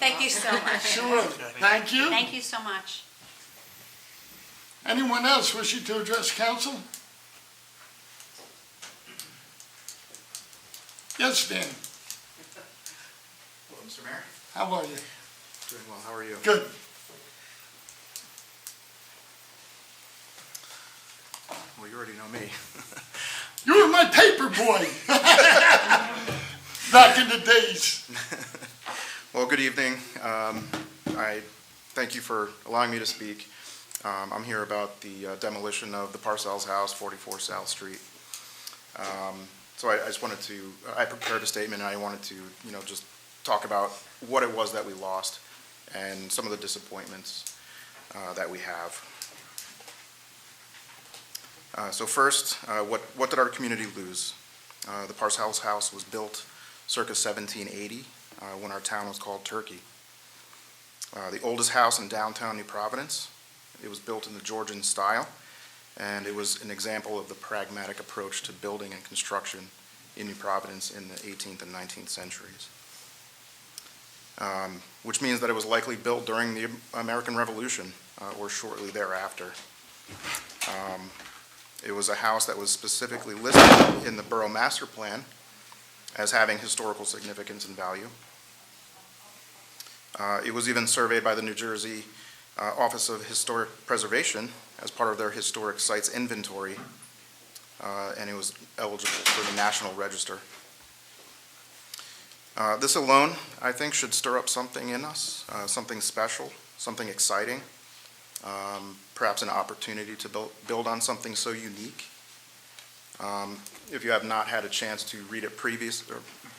Thank you so much. Sure. Thank you. Thank you so much. Anyone else wishing to address council? Yes, Dan. Hello, Mr. Mayor. How are you? Doing well, how are you? Good. Well, you already know me. You were my paper boy. Back in the days. Well, good evening. I thank you for allowing me to speak. I'm here about the demolition of the Parcells House, 44 South Street. So I just wanted to, I prepared a statement, and I wanted to, just talk about what it was that we lost and some of the disappointments that we have. So first, what did our community lose? The Parcells House was built circa 1780, when our town was called Turkey. The oldest house in downtown New Providence. It was built in the Georgian style, and it was an example of the pragmatic approach to building and construction in New Providence in the 18th and 19th centuries. Which means that it was likely built during the American Revolution, or shortly thereafter. It was a house that was specifically listed in the Borough Master Plan as having historical significance and value. It was even surveyed by the New Jersey Office of Historic Preservation as part of their historic sites inventory, and it was eligible for the National Register. This alone, I think, should stir up something in us, something special, something exciting, perhaps an opportunity to build on something so unique. If you have not had a chance to read it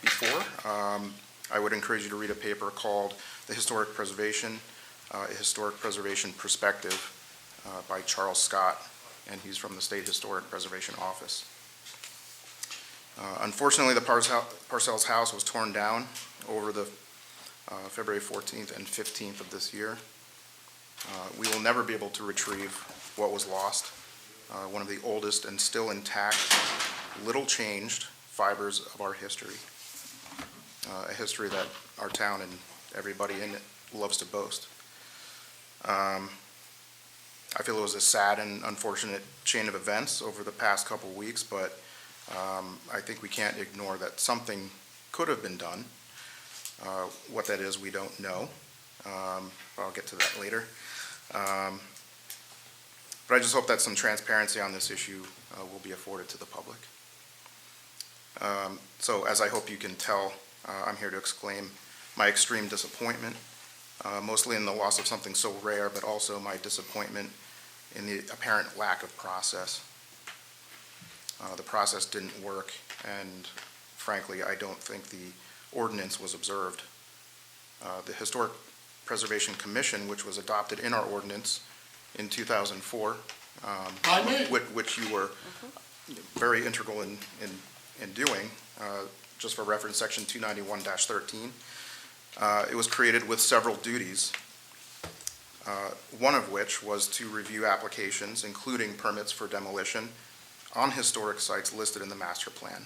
before, I would encourage you to read a paper called The Historic Preservation, a Historic Preservation Perspective by Charles Scott, and he's from the State Historic Preservation Office. Unfortunately, the Parcells House was torn down over the February 14th and 15th of this year. We will never be able to retrieve what was lost, one of the oldest and still intact, little changed fibers of our history, a history that our town and everybody in it loves to boast. I feel it was a sad and unfortunate chain of events over the past couple weeks, but I think we can't ignore that something could have been done. What that is, we don't know. I'll get to that later. But I just hope that some transparency on this issue will be afforded to the public. So as I hope you can tell, I'm here to exclaim my extreme disappointment, mostly in the loss of something so rare, but also my disappointment in the apparent lack of process. The process didn't work, and frankly, I don't think the ordinance was observed. The Historic Preservation Commission, which was adopted in our ordinance in 2004, which you were very integral in doing, just for reference, section 291-13. It was created with several duties, one of which was to review applications, including permits for demolition, on historic sites listed in the master plan.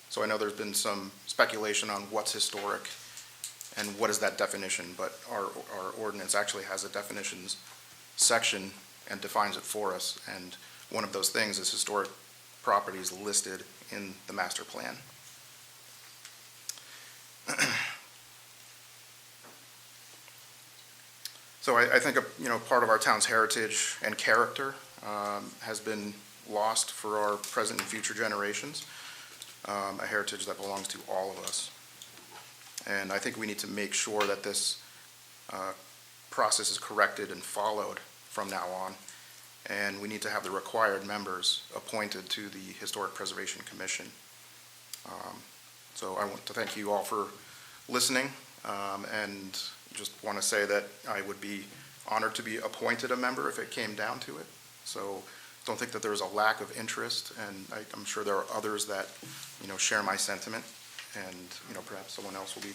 So I know there's been some speculation on what's historic and what is that definition, but our ordinance actually has a definitions section and defines it for us, and one of those things is historic properties listed in the master plan. So I think, part of our town's heritage and character has been lost for our present and future generations, a heritage that belongs to all of us. And I think we need to make sure that this process is corrected and followed from now on. And we need to have the required members appointed to the Historic Preservation Commission. So I want to thank you all for listening, and just want to say that I would be honored to be appointed a member if it came down to it. So don't think that there's a lack of interest, and I'm sure there are others that, share my sentiment, and, perhaps someone else will be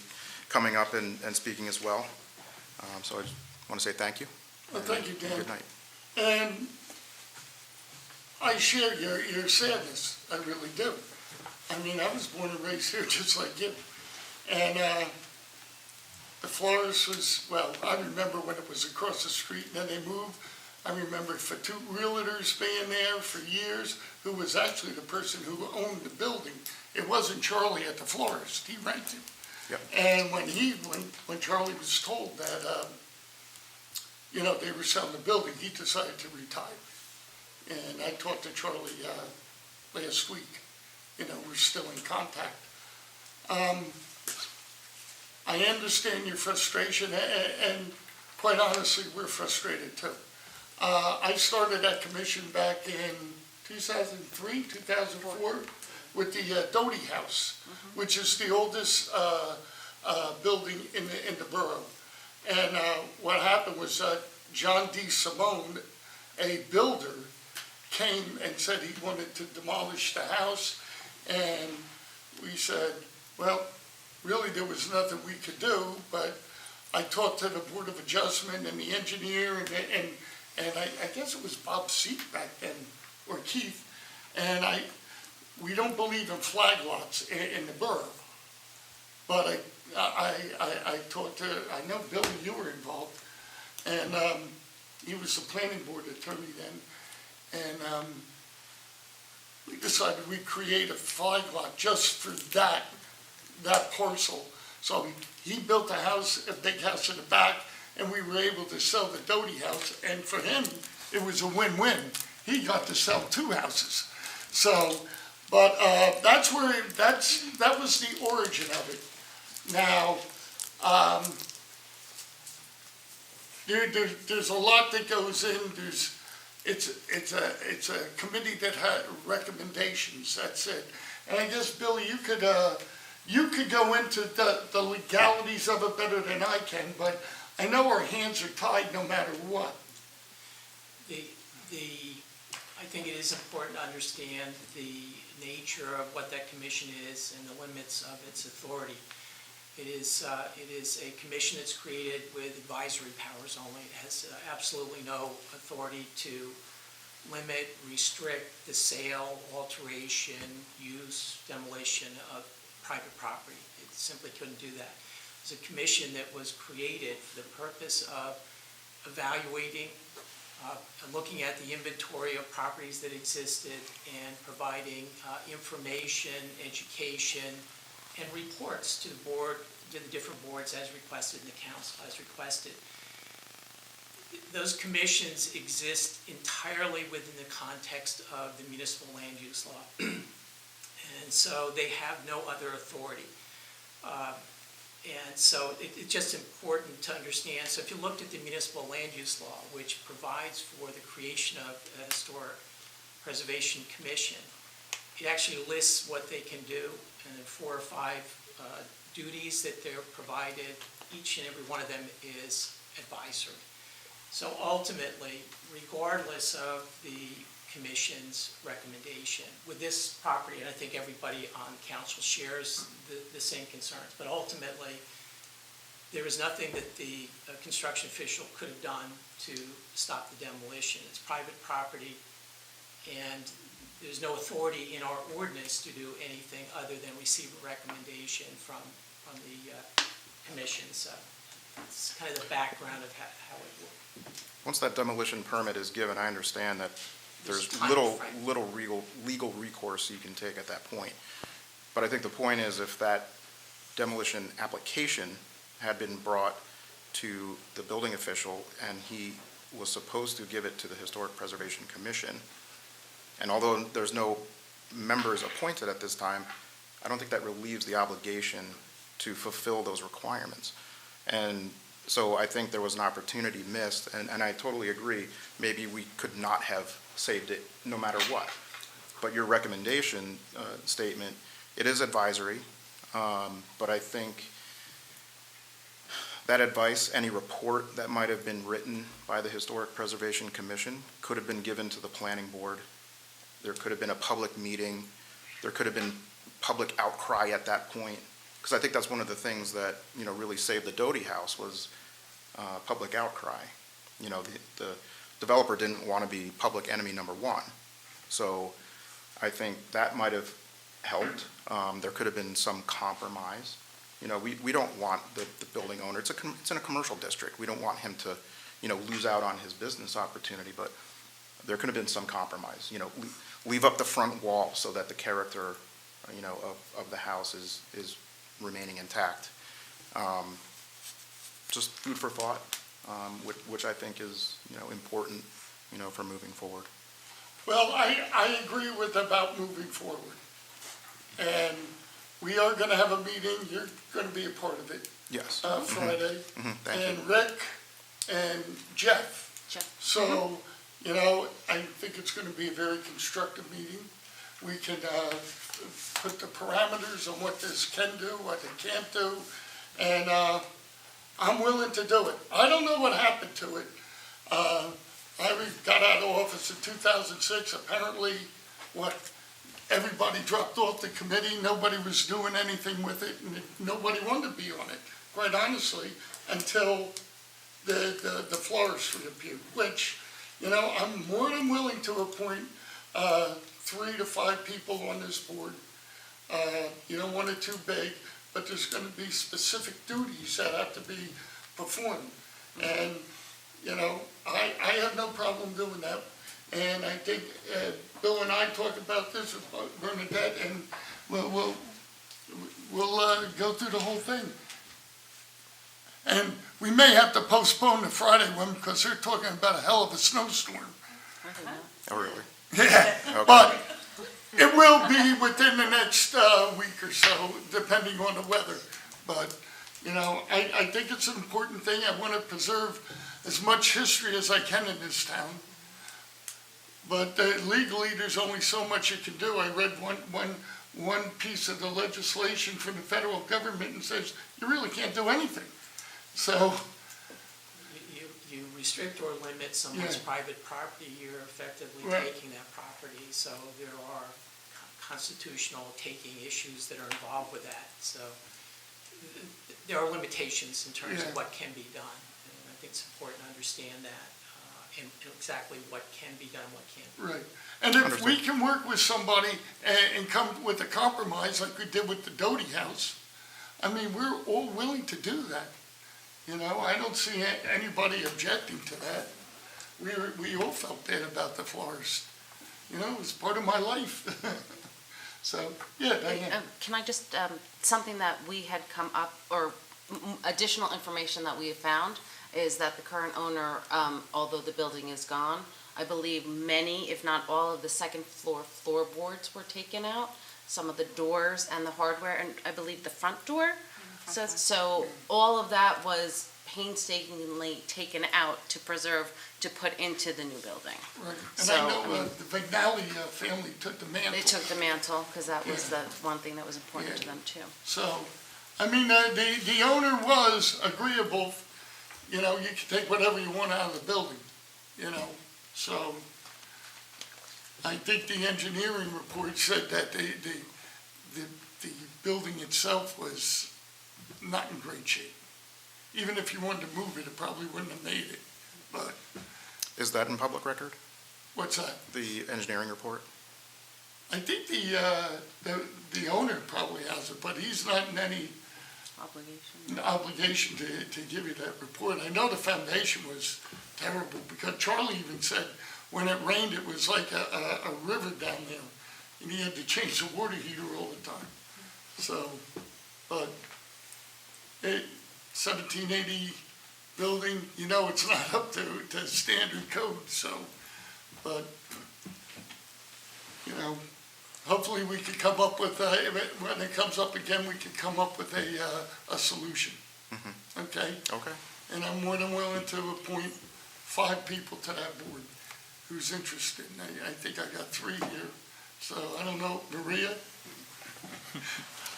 coming up and speaking as well. So I just want to say thank you. Well, thank you, and Dan. Good night. And I share your sadness, I really do. I mean, I was born and raised here just like you. And the florist was, well, I remember when it was across the street and then they moved. I remember for two realtors being there for years, who was actually the person who owned the building. It wasn't Charlie at the florist, he rented. Yep. And when Charlie was told that, they were selling the building, he decided to retire. And I talked to Charlie last week. We're still in contact. I understand your frustration, and quite honestly, we're frustrated too. I started that commission back in 2003, 2004, with the Doty House, which is the oldest building in the borough. And what happened was John D. Simone, a builder, came and said he wanted to demolish the house. And we said, well, really there was nothing we could do, but I talked to the Board of Adjustment and the engineer, and I guess it was Bob Seek back then, or Keith, and we don't believe in flag lots in the borough. But I talked to, I know Billy, you were involved, and he was the planning board attorney then, and we decided we'd create a flag lot just for that parcel. So he built a house, a big house in the back, and we were able to sell the Doty house, and for him, it was a win-win. He got to sell two houses. So, but that was the origin of it. Now, there's a lot that goes in. It's a committee that had recommendations. That's it. And I guess Billy, you could go into the legalities of it better than I can, but I know our hands are tied no matter what. I think it is important to understand the nature of what that commission is and the limits of its authority. It is a commission that's created with advisory powers only. It has absolutely no authority to limit, restrict the sale, alteration, use, demolition of private property. It simply couldn't do that. It's a commission that was created for the purpose of evaluating, looking at the inventory of properties that existed and providing information, education, and reports to the board, to the different boards as requested and the council as requested. Those commissions exist entirely within the context of the municipal land use law. And so they have no other authority. And so it's just important to understand. So if you looked at the municipal land use law, which provides for the creation of a historic preservation commission, it actually lists what they can do, and 4 or 5 duties that they're provided. Each and every one of them is advisory. So ultimately, regardless of the commission's recommendation, with this property, and I think everybody on council shares the same concerns, but ultimately, there is nothing that the construction official could have done to stop the demolition. It's private property, and there's no authority in our ordinance to do anything other than receive a recommendation from the commission. So it's kind of the background of how it works. Once that demolition permit is given, I understand that there's little legal recourse you can take at that point. But I think the point is, if that demolition application had been brought to the building official, and he was supposed to give it to the Historic Preservation Commission. And although there's no members appointed at this time, I don't think that relieves the obligation to fulfill those requirements. And so I think there was an opportunity missed, and I totally agree, maybe we could not have saved it no matter what. But your recommendation statement, it is advisory, but I think that advice, any report that might have been written by the Historic Preservation Commission could have been given to the planning board. There could have been a public meeting. There could have been public outcry at that point. Because I think that's one of the things that, really saved the Doty House was public outcry. The developer didn't want to be public enemy number one. So I think that might have helped. There could have been some compromise. We don't want the building owner, it's in a commercial district. We don't want him to, lose out on his business opportunity, but there could have been some compromise. Leave up the front wall so that the character, of the house is remaining intact. Just food for thought, which I think is, important, for moving forward. Well, I agree with about moving forward. And we are going to have a meeting, you're going to be a part of it, Yes. Friday. Thank you. And Rick and Jeff. Jeff. So, I think it's going to be a very constructive meeting. We can put the parameters on what this can do, what it can't do, and I'm willing to do it. I don't know what happened to it. I got out of office in 2006. Apparently, everybody dropped off the committee. Nobody was doing anything with it, and nobody wanted to be on it, quite honestly, until the florist reappeared, which, I'm more than willing to appoint 3 to 5 people on this board. You don't want it too big, but there's going to be specific duties that have to be performed. And, I have no problem doing that. And I think Bill and I talked about this with Bernadette, and we'll go through the whole thing. And we may have to postpone the Friday one because they're talking about a hell of a snowstorm. Oh, really? Yeah, Okay. but it will be within the next week or so, depending on the weather. But, I think it's an important thing. I want to preserve as much history as I can in this town. But legally, there's only so much you can do. I read one piece of the legislation from the federal government and says, you really can't do anything. So, You restrict or limit someone's Yeah. private property, you're effectively Right. taking that property. So there are constitutional taking issues that are involved with that. So there are limitations in terms Yeah. of what can be done. And I think it's important to understand that and exactly what can be done, what can't. right. And if we can work with somebody and come with a compromise like we did with the Doty House, we're all willing to do that. I don't see anybody objecting to that. We all felt bad about the florist. It was part of my life. So, yeah, Diane. Can I just, something that we had come up, or additional information that we have found, is that the current owner, although the building is gone, I believe many, if not all, of the second floor floorboards were taken out, some of the doors and the hardware, and I believe the front door. So all of that was painstakingly taken out to preserve, to put into the new building. Right. And So, I know the Vignali family took the mantle. They took the mantle, because that was the one thing that was important to Yeah. them too. So, the owner was agreeable, you can take whatever you want out of the building, so I think the engineering report said that the building itself was not in great shape. Even if you wanted to move it, it probably wouldn't have made it, but Is that in public record, what's that? the engineering report? I think the owner probably has it, but he's not in any obligation to give you that report. I know the foundation was terrible, because Charlie even said when it rained, it was like a river down there, and he had to change the water heater all the time. So, but 1780 building, you know it's not up to standard code, so, but, you know, hopefully we could come up with, when it comes up again, we could come up with a solution. Okay? Okay. And I'm more than willing to appoint 5 people to that board who's interested. And I think I got 3 here. So I don't know, Maria?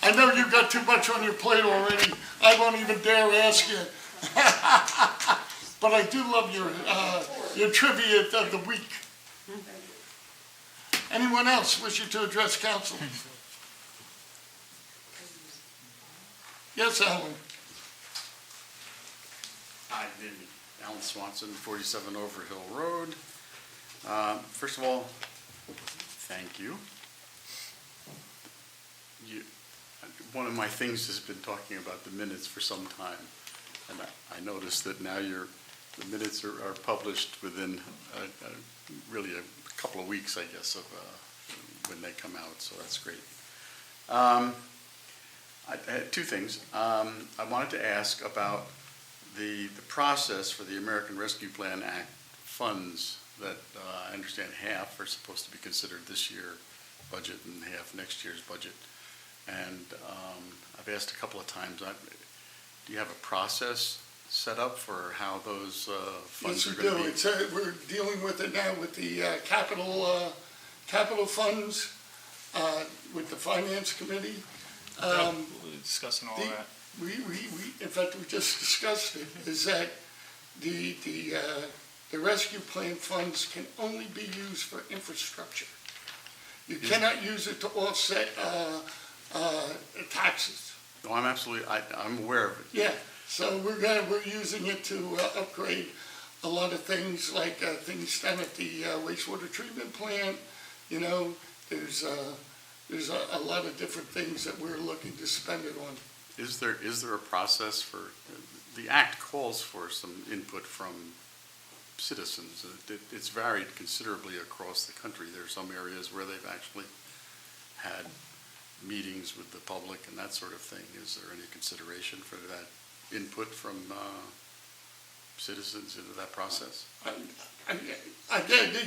I know you've got too much on your plate already. I won't even dare ask you. But I do love your trivia of the week. Anyone else wishing to address council? Yes, Alan? Hi, Alan Swanson, 47 Overhill Road. First of all, thank you. One of my things has been talking about the minutes for some time, and I noticed that now the minutes are published within really a couple of weeks, I guess, of when they come out, so that's great. I had 2 things. I wanted to ask about the process for the American Rescue Plan Act funds that I understand half are supposed to be considered this year budget and half next year's budget. And I've asked a couple of times, do you have a process set up for how those funds are going to be? Yes, we do. We're dealing with it now with the capital funds, with the finance committee. We'll be discussing all that. We, in fact, we just discussed it, is that the rescue plan funds can only be used for infrastructure. You cannot use it to offset taxes. No, I'm aware of it. Yeah, so we're using it to upgrade a lot of things, like things down at the wastewater treatment plant. You know, there's a lot of different things that we're looking to spend it on. Is there a process for, the act calls for some input from citizens. It's varied considerably across the country. There are some areas where they've actually had meetings with the public and that sort of thing. Is there any consideration for that input from citizens into that process?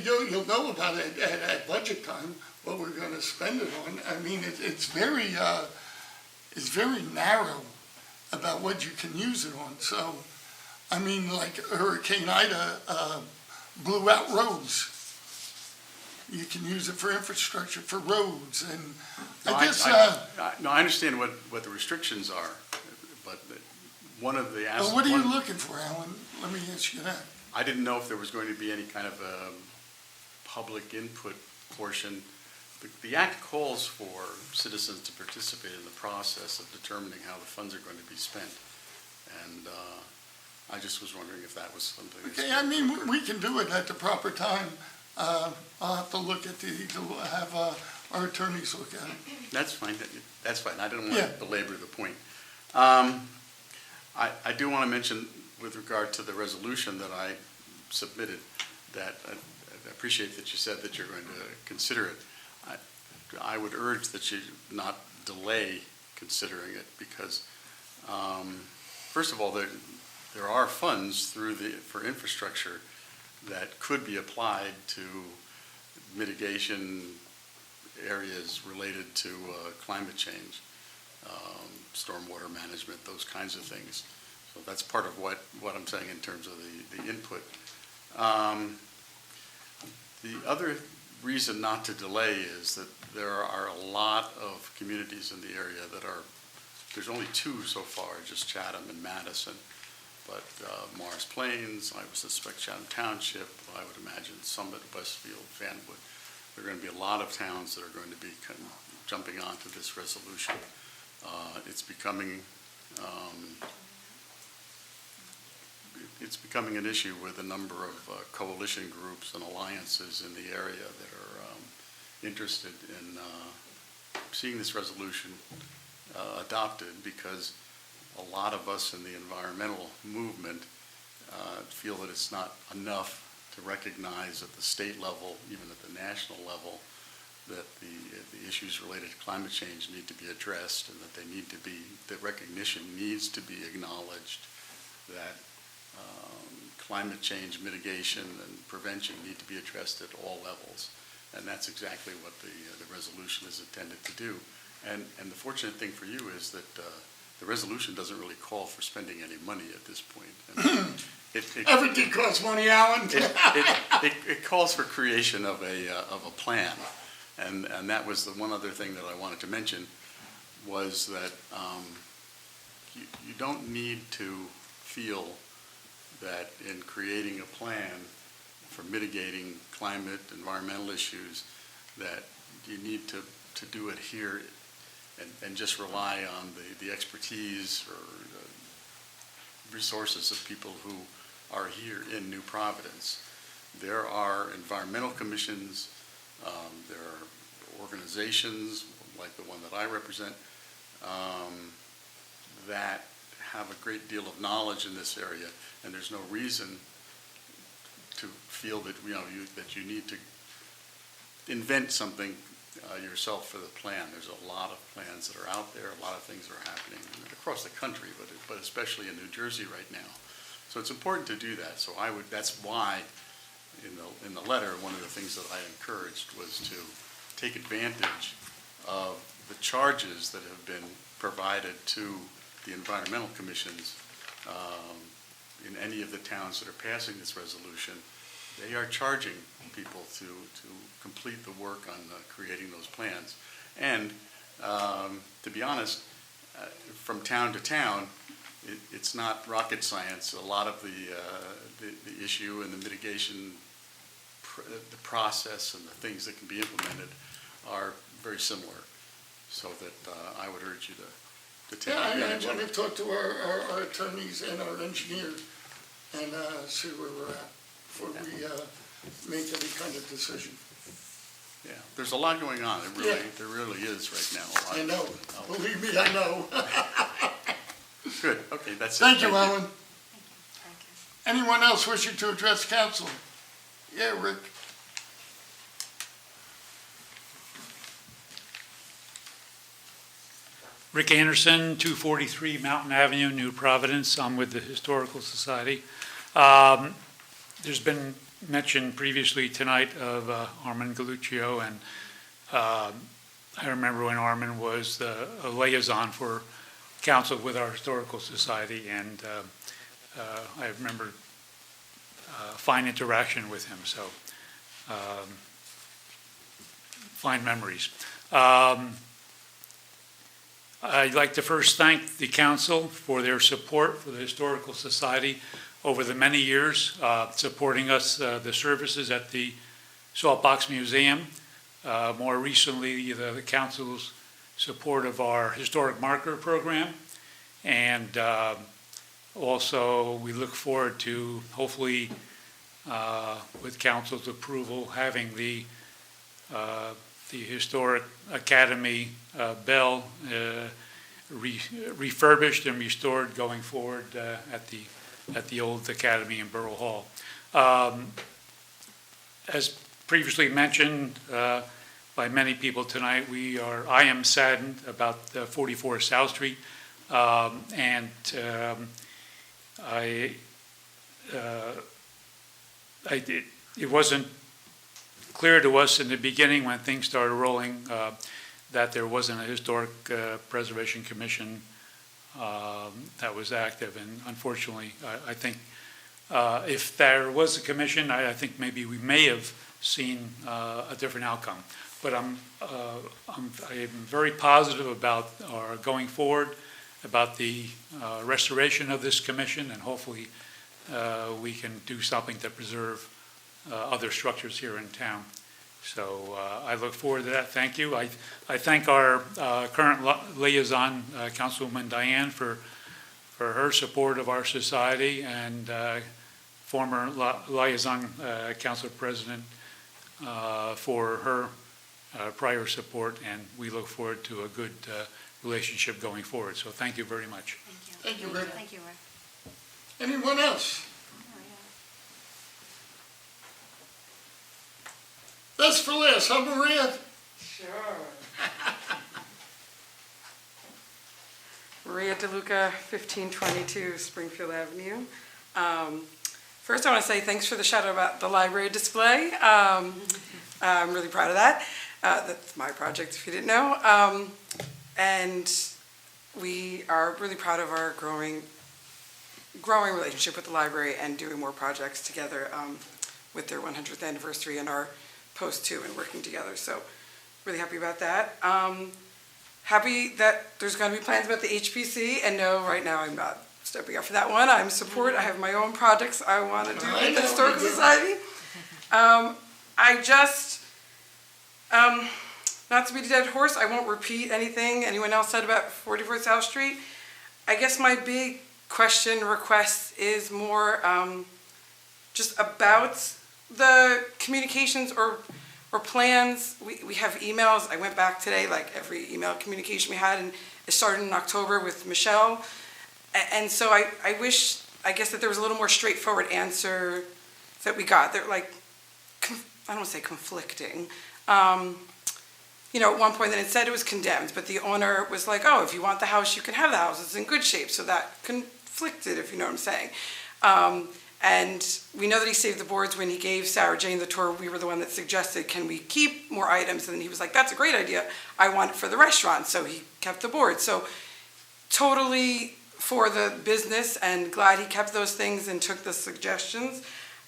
You'll know about it at budget time, what we're going to spend it on. I mean, it's very narrow about what you can use it on. So, I mean, like Hurricane Ida blew out roads. You can use it for infrastructure, for roads, and I understand what the restrictions are, but one of the well, what are you looking for, Alan? Let me ask you that. I didn't know if there was going to be any kind of a public input portion. The act calls for citizens to participate in the process of determining how the funds are going to be spent. And I just was wondering if that was something. Okay, I mean, we can do it at the proper time. I'll have to look at have our attorneys look at it. That's fine. That's fine. I didn't want to belabor the point. I do want to mention with regard to the resolution that I submitted that I appreciate that you said that you're going to consider it. I would urge that you not delay considering it because, first of all, there are funds for infrastructure that could be applied to mitigation areas related to climate change, stormwater management, those kinds of things. So that's part of what I'm saying in terms of the input. The other reason not to delay is that there are a lot of communities in the area that there's only 2 so far, just Chatham and Madison. But Morris Plains, I would suspect Chatham Township, I would imagine Summit, Westfield, Fanwood. There are going to be a lot of towns that are going to be jumping onto this resolution. It's becoming an issue with a number of coalition groups and alliances in the area that are interested in seeing this resolution adopted because a lot of us in the environmental movement feel that it's not enough to recognize at the state level, even at the national level, that the issues related to climate change need to be addressed and that the recognition needs to be acknowledged that climate change mitigation and prevention need to be addressed at all levels. And that's exactly what the resolution is intended to do. And the fortunate thing for you is that the resolution doesn't really call for spending any money at this point. Everything costs money, Alan. It calls for creation of a plan. And that was the one other thing that I wanted to mention was that you don't need to feel that in creating a plan for mitigating climate, environmental issues, that you need to do it here and just rely on the expertise or resources of people who are here in New Providence. There are environmental commissions, there are organizations like the one that I represent that have a great deal of knowledge in this area, and there's no reason to feel that that you need to invent something yourself for the plan. There's a lot of plans that are out there, a lot of things are happening across the country, but especially in New Jersey right now. So it's important to do that. So that's why in the letter, one of the things that I encouraged was to take advantage of the charges that have been provided to the environmental commissions in any of the towns that are passing this resolution. They are charging people to complete the work on creating those plans. And to be honest, from town to town, it's not rocket science. A lot of the issue and the mitigation, the process and the things that can be implemented are very similar. So that I would urge you to take advantage I of want it. to talk to our attorneys and our engineer and see where we're at before we make any kind of decision. Yeah, there's a lot going on. Yeah. There really is right now. A lot. I know. Believe me, I know. Good, okay, that's it. Thank you, Alan. Anyone else wishing to address council? Yeah, Rick. Rick Anderson, 243 Mountain Avenue, New Providence. I'm with the Historical Society. There's been mention previously tonight of Armin Galuccio, and I remember when Armin was a liaison for council with our Historical Society, and I remember fine interaction with him, so fine memories. I'd like to first thank the council for their support for the Historical Society over the many years, supporting us, the services at the Saltbox Museum. More recently, the council's support of our historic marker program. And also, we look forward to, hopefully, with council's approval, having the Historic Academy bell refurbished and restored going forward at the old academy in Borough Hall. As previously mentioned by many people tonight, I am saddened about 44 South Street, and it wasn't clear to us in the beginning when things started rolling that there wasn't a Historic Preservation Commission that was active, and unfortunately, I think if there was a commission, I think maybe we may have seen a different outcome. But I'm very positive about our going forward, about the restoration of this commission, and hopefully we can do something to preserve other structures here in town. So I look forward to that. Thank you. I thank our current liaison, Councilwoman Diane, for her support of our society, and former liaison council president for her prior support, and we look forward to a good relationship going forward. So thank you very much. Thank you, Rick. Thank you, Rick. Anyone else? That's for last, huh, Maria? Maria DeLuca, 1522 Springfield Avenue. First, I want to say thanks for the shout out about the library display. I'm really proud of that. That's my project, if you didn't know. And we are really proud of our growing relationship with the library and doing more projects together with their 100th anniversary and our post too, and working together. So really happy about that. Happy that there's going to be plans about the HPC, and no, right now I'm not stepping up for that one. I'm support. I have my own projects I want to do with the Historical Society. I just, not to beat a dead horse, I won't repeat anything anyone else said about 44 South Street. I guess my big question request is more just about the communications or plans. We have emails. I went back today, like every email communication we had, and it started in October with Michelle. And so I wish, I guess, that there was a little more straightforward answer that we got. They're like, I don't want to say conflicting. At one point then it said it was condemned, but the owner was like, oh, if you want the house, you can have the house. It's in good shape. So that conflicted, if you know what I'm saying. And we know that he saved the boards when he gave Sarah Jane the tour. We were the one that suggested, can we keep more items? And he was like, that's a great idea. I want it for the restaurant. So he kept the boards. So totally for the business, and glad he kept those things and took the suggestions.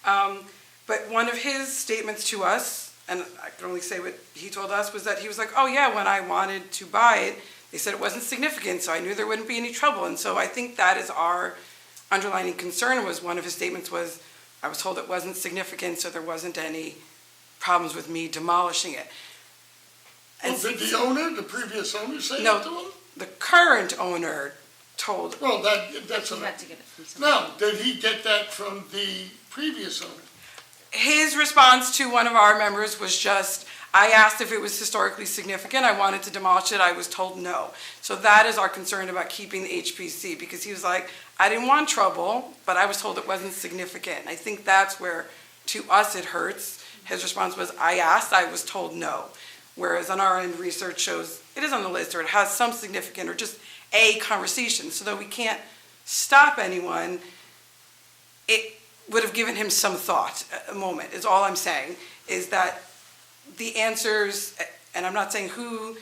But one of his statements to us, and I can only say what he told us, was that he was like, oh yeah, when I wanted to buy it, they said it wasn't significant, so I knew there wouldn't be any trouble. And so I think that is our underlining concern. Was one of his statements was, I was told it wasn't significant, so there wasn't any problems with me demolishing it. Well, did the owner, the previous owner, say No. that to him? The current owner told. Well, that's You what had to get it from someone. No, did he get that from the previous owner? His response to one of our members was just, I asked if it was historically significant. I wanted to demolish it. I was told no. So that is our concern about keeping the HPC, because he was like, I didn't want trouble, but I was told it wasn't significant. I think that's where, to us, it hurts. His response was, I asked, I was told no. Whereas on our end, research shows it is on the list, or it has some significant, or just a conversation. So that we can't stop anyone, it would have given him some thought, a moment, is all I'm saying, is that the answers, and I'm not saying who,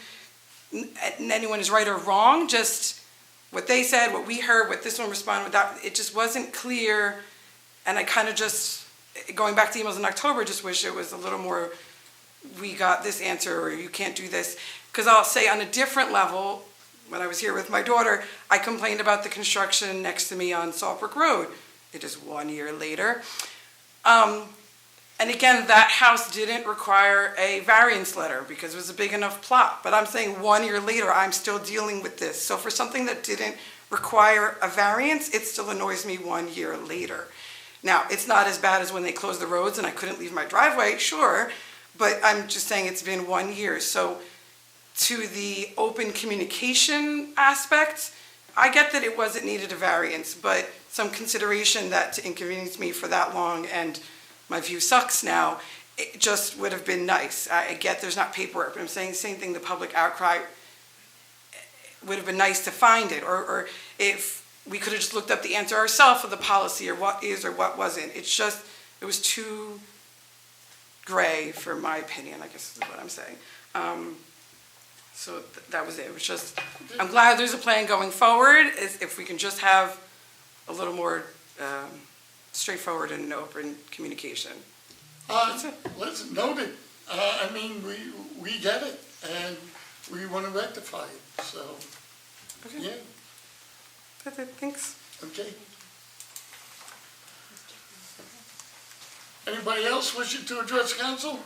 anyone is right or wrong, just what they said, what we heard, what this one responded with, that, it just wasn't clear. And I kind of just, going back to emails in October, just wish it was a little more, we got this answer, or you can't do this. Because I'll say on a different level, when I was here with my daughter, I complained about the construction next to me on Saltbrook Road. It is 1 year later. And again, that house didn't require a variance letter because it was a big enough plot. But I'm saying 1 year later, I'm still dealing with this. So for something that didn't require a variance, it still annoys me 1 year later. Now, it's not as bad as when they closed the roads and I couldn't leave my driveway, sure. But I'm just saying it's been 1 year. So to the open communication aspect, I get that it wasn't needed a variance, but some consideration that to inconvenience me for that long, and my view sucks now, it just would have been nice. I get there's not paperwork, but I'm saying the same thing, the public outcry would have been nice to find it, or if we could have just looked up the answer ourselves of the policy, or what is or what wasn't. It's just, it was too gray for my opinion, I guess is what I'm saying. So that was it. It was just, I'm glad there's a plan going forward, if we can just have a little more straightforward and open communication. Let's note it. I mean, we get it, and we want to rectify it, so, Okay. yeah, That's it, thanks. okay. Anybody else wishing to address council?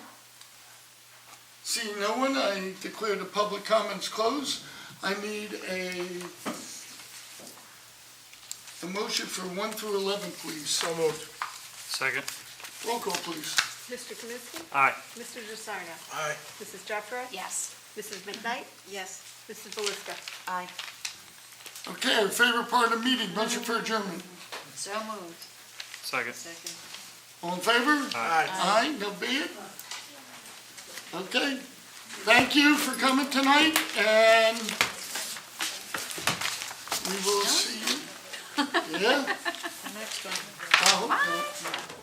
Seeing no one, I declare the public comments closed. I need a motion for 1 through 11, please. So moved. Second. Roll call, please. Mr. Kaminsky? Aye. Mr. Jusarno? Aye. Mrs. Jeffrey? Yes. Mrs. McKnight? Yes. Mrs. Belisca? Aye. Okay, our favorite part of the meeting, motion for adjournment. So moved. Second. All in favor? Aye. Aye, no be it? Okay, thank you for coming tonight, and we will see you. Yeah? The next one. I hope so.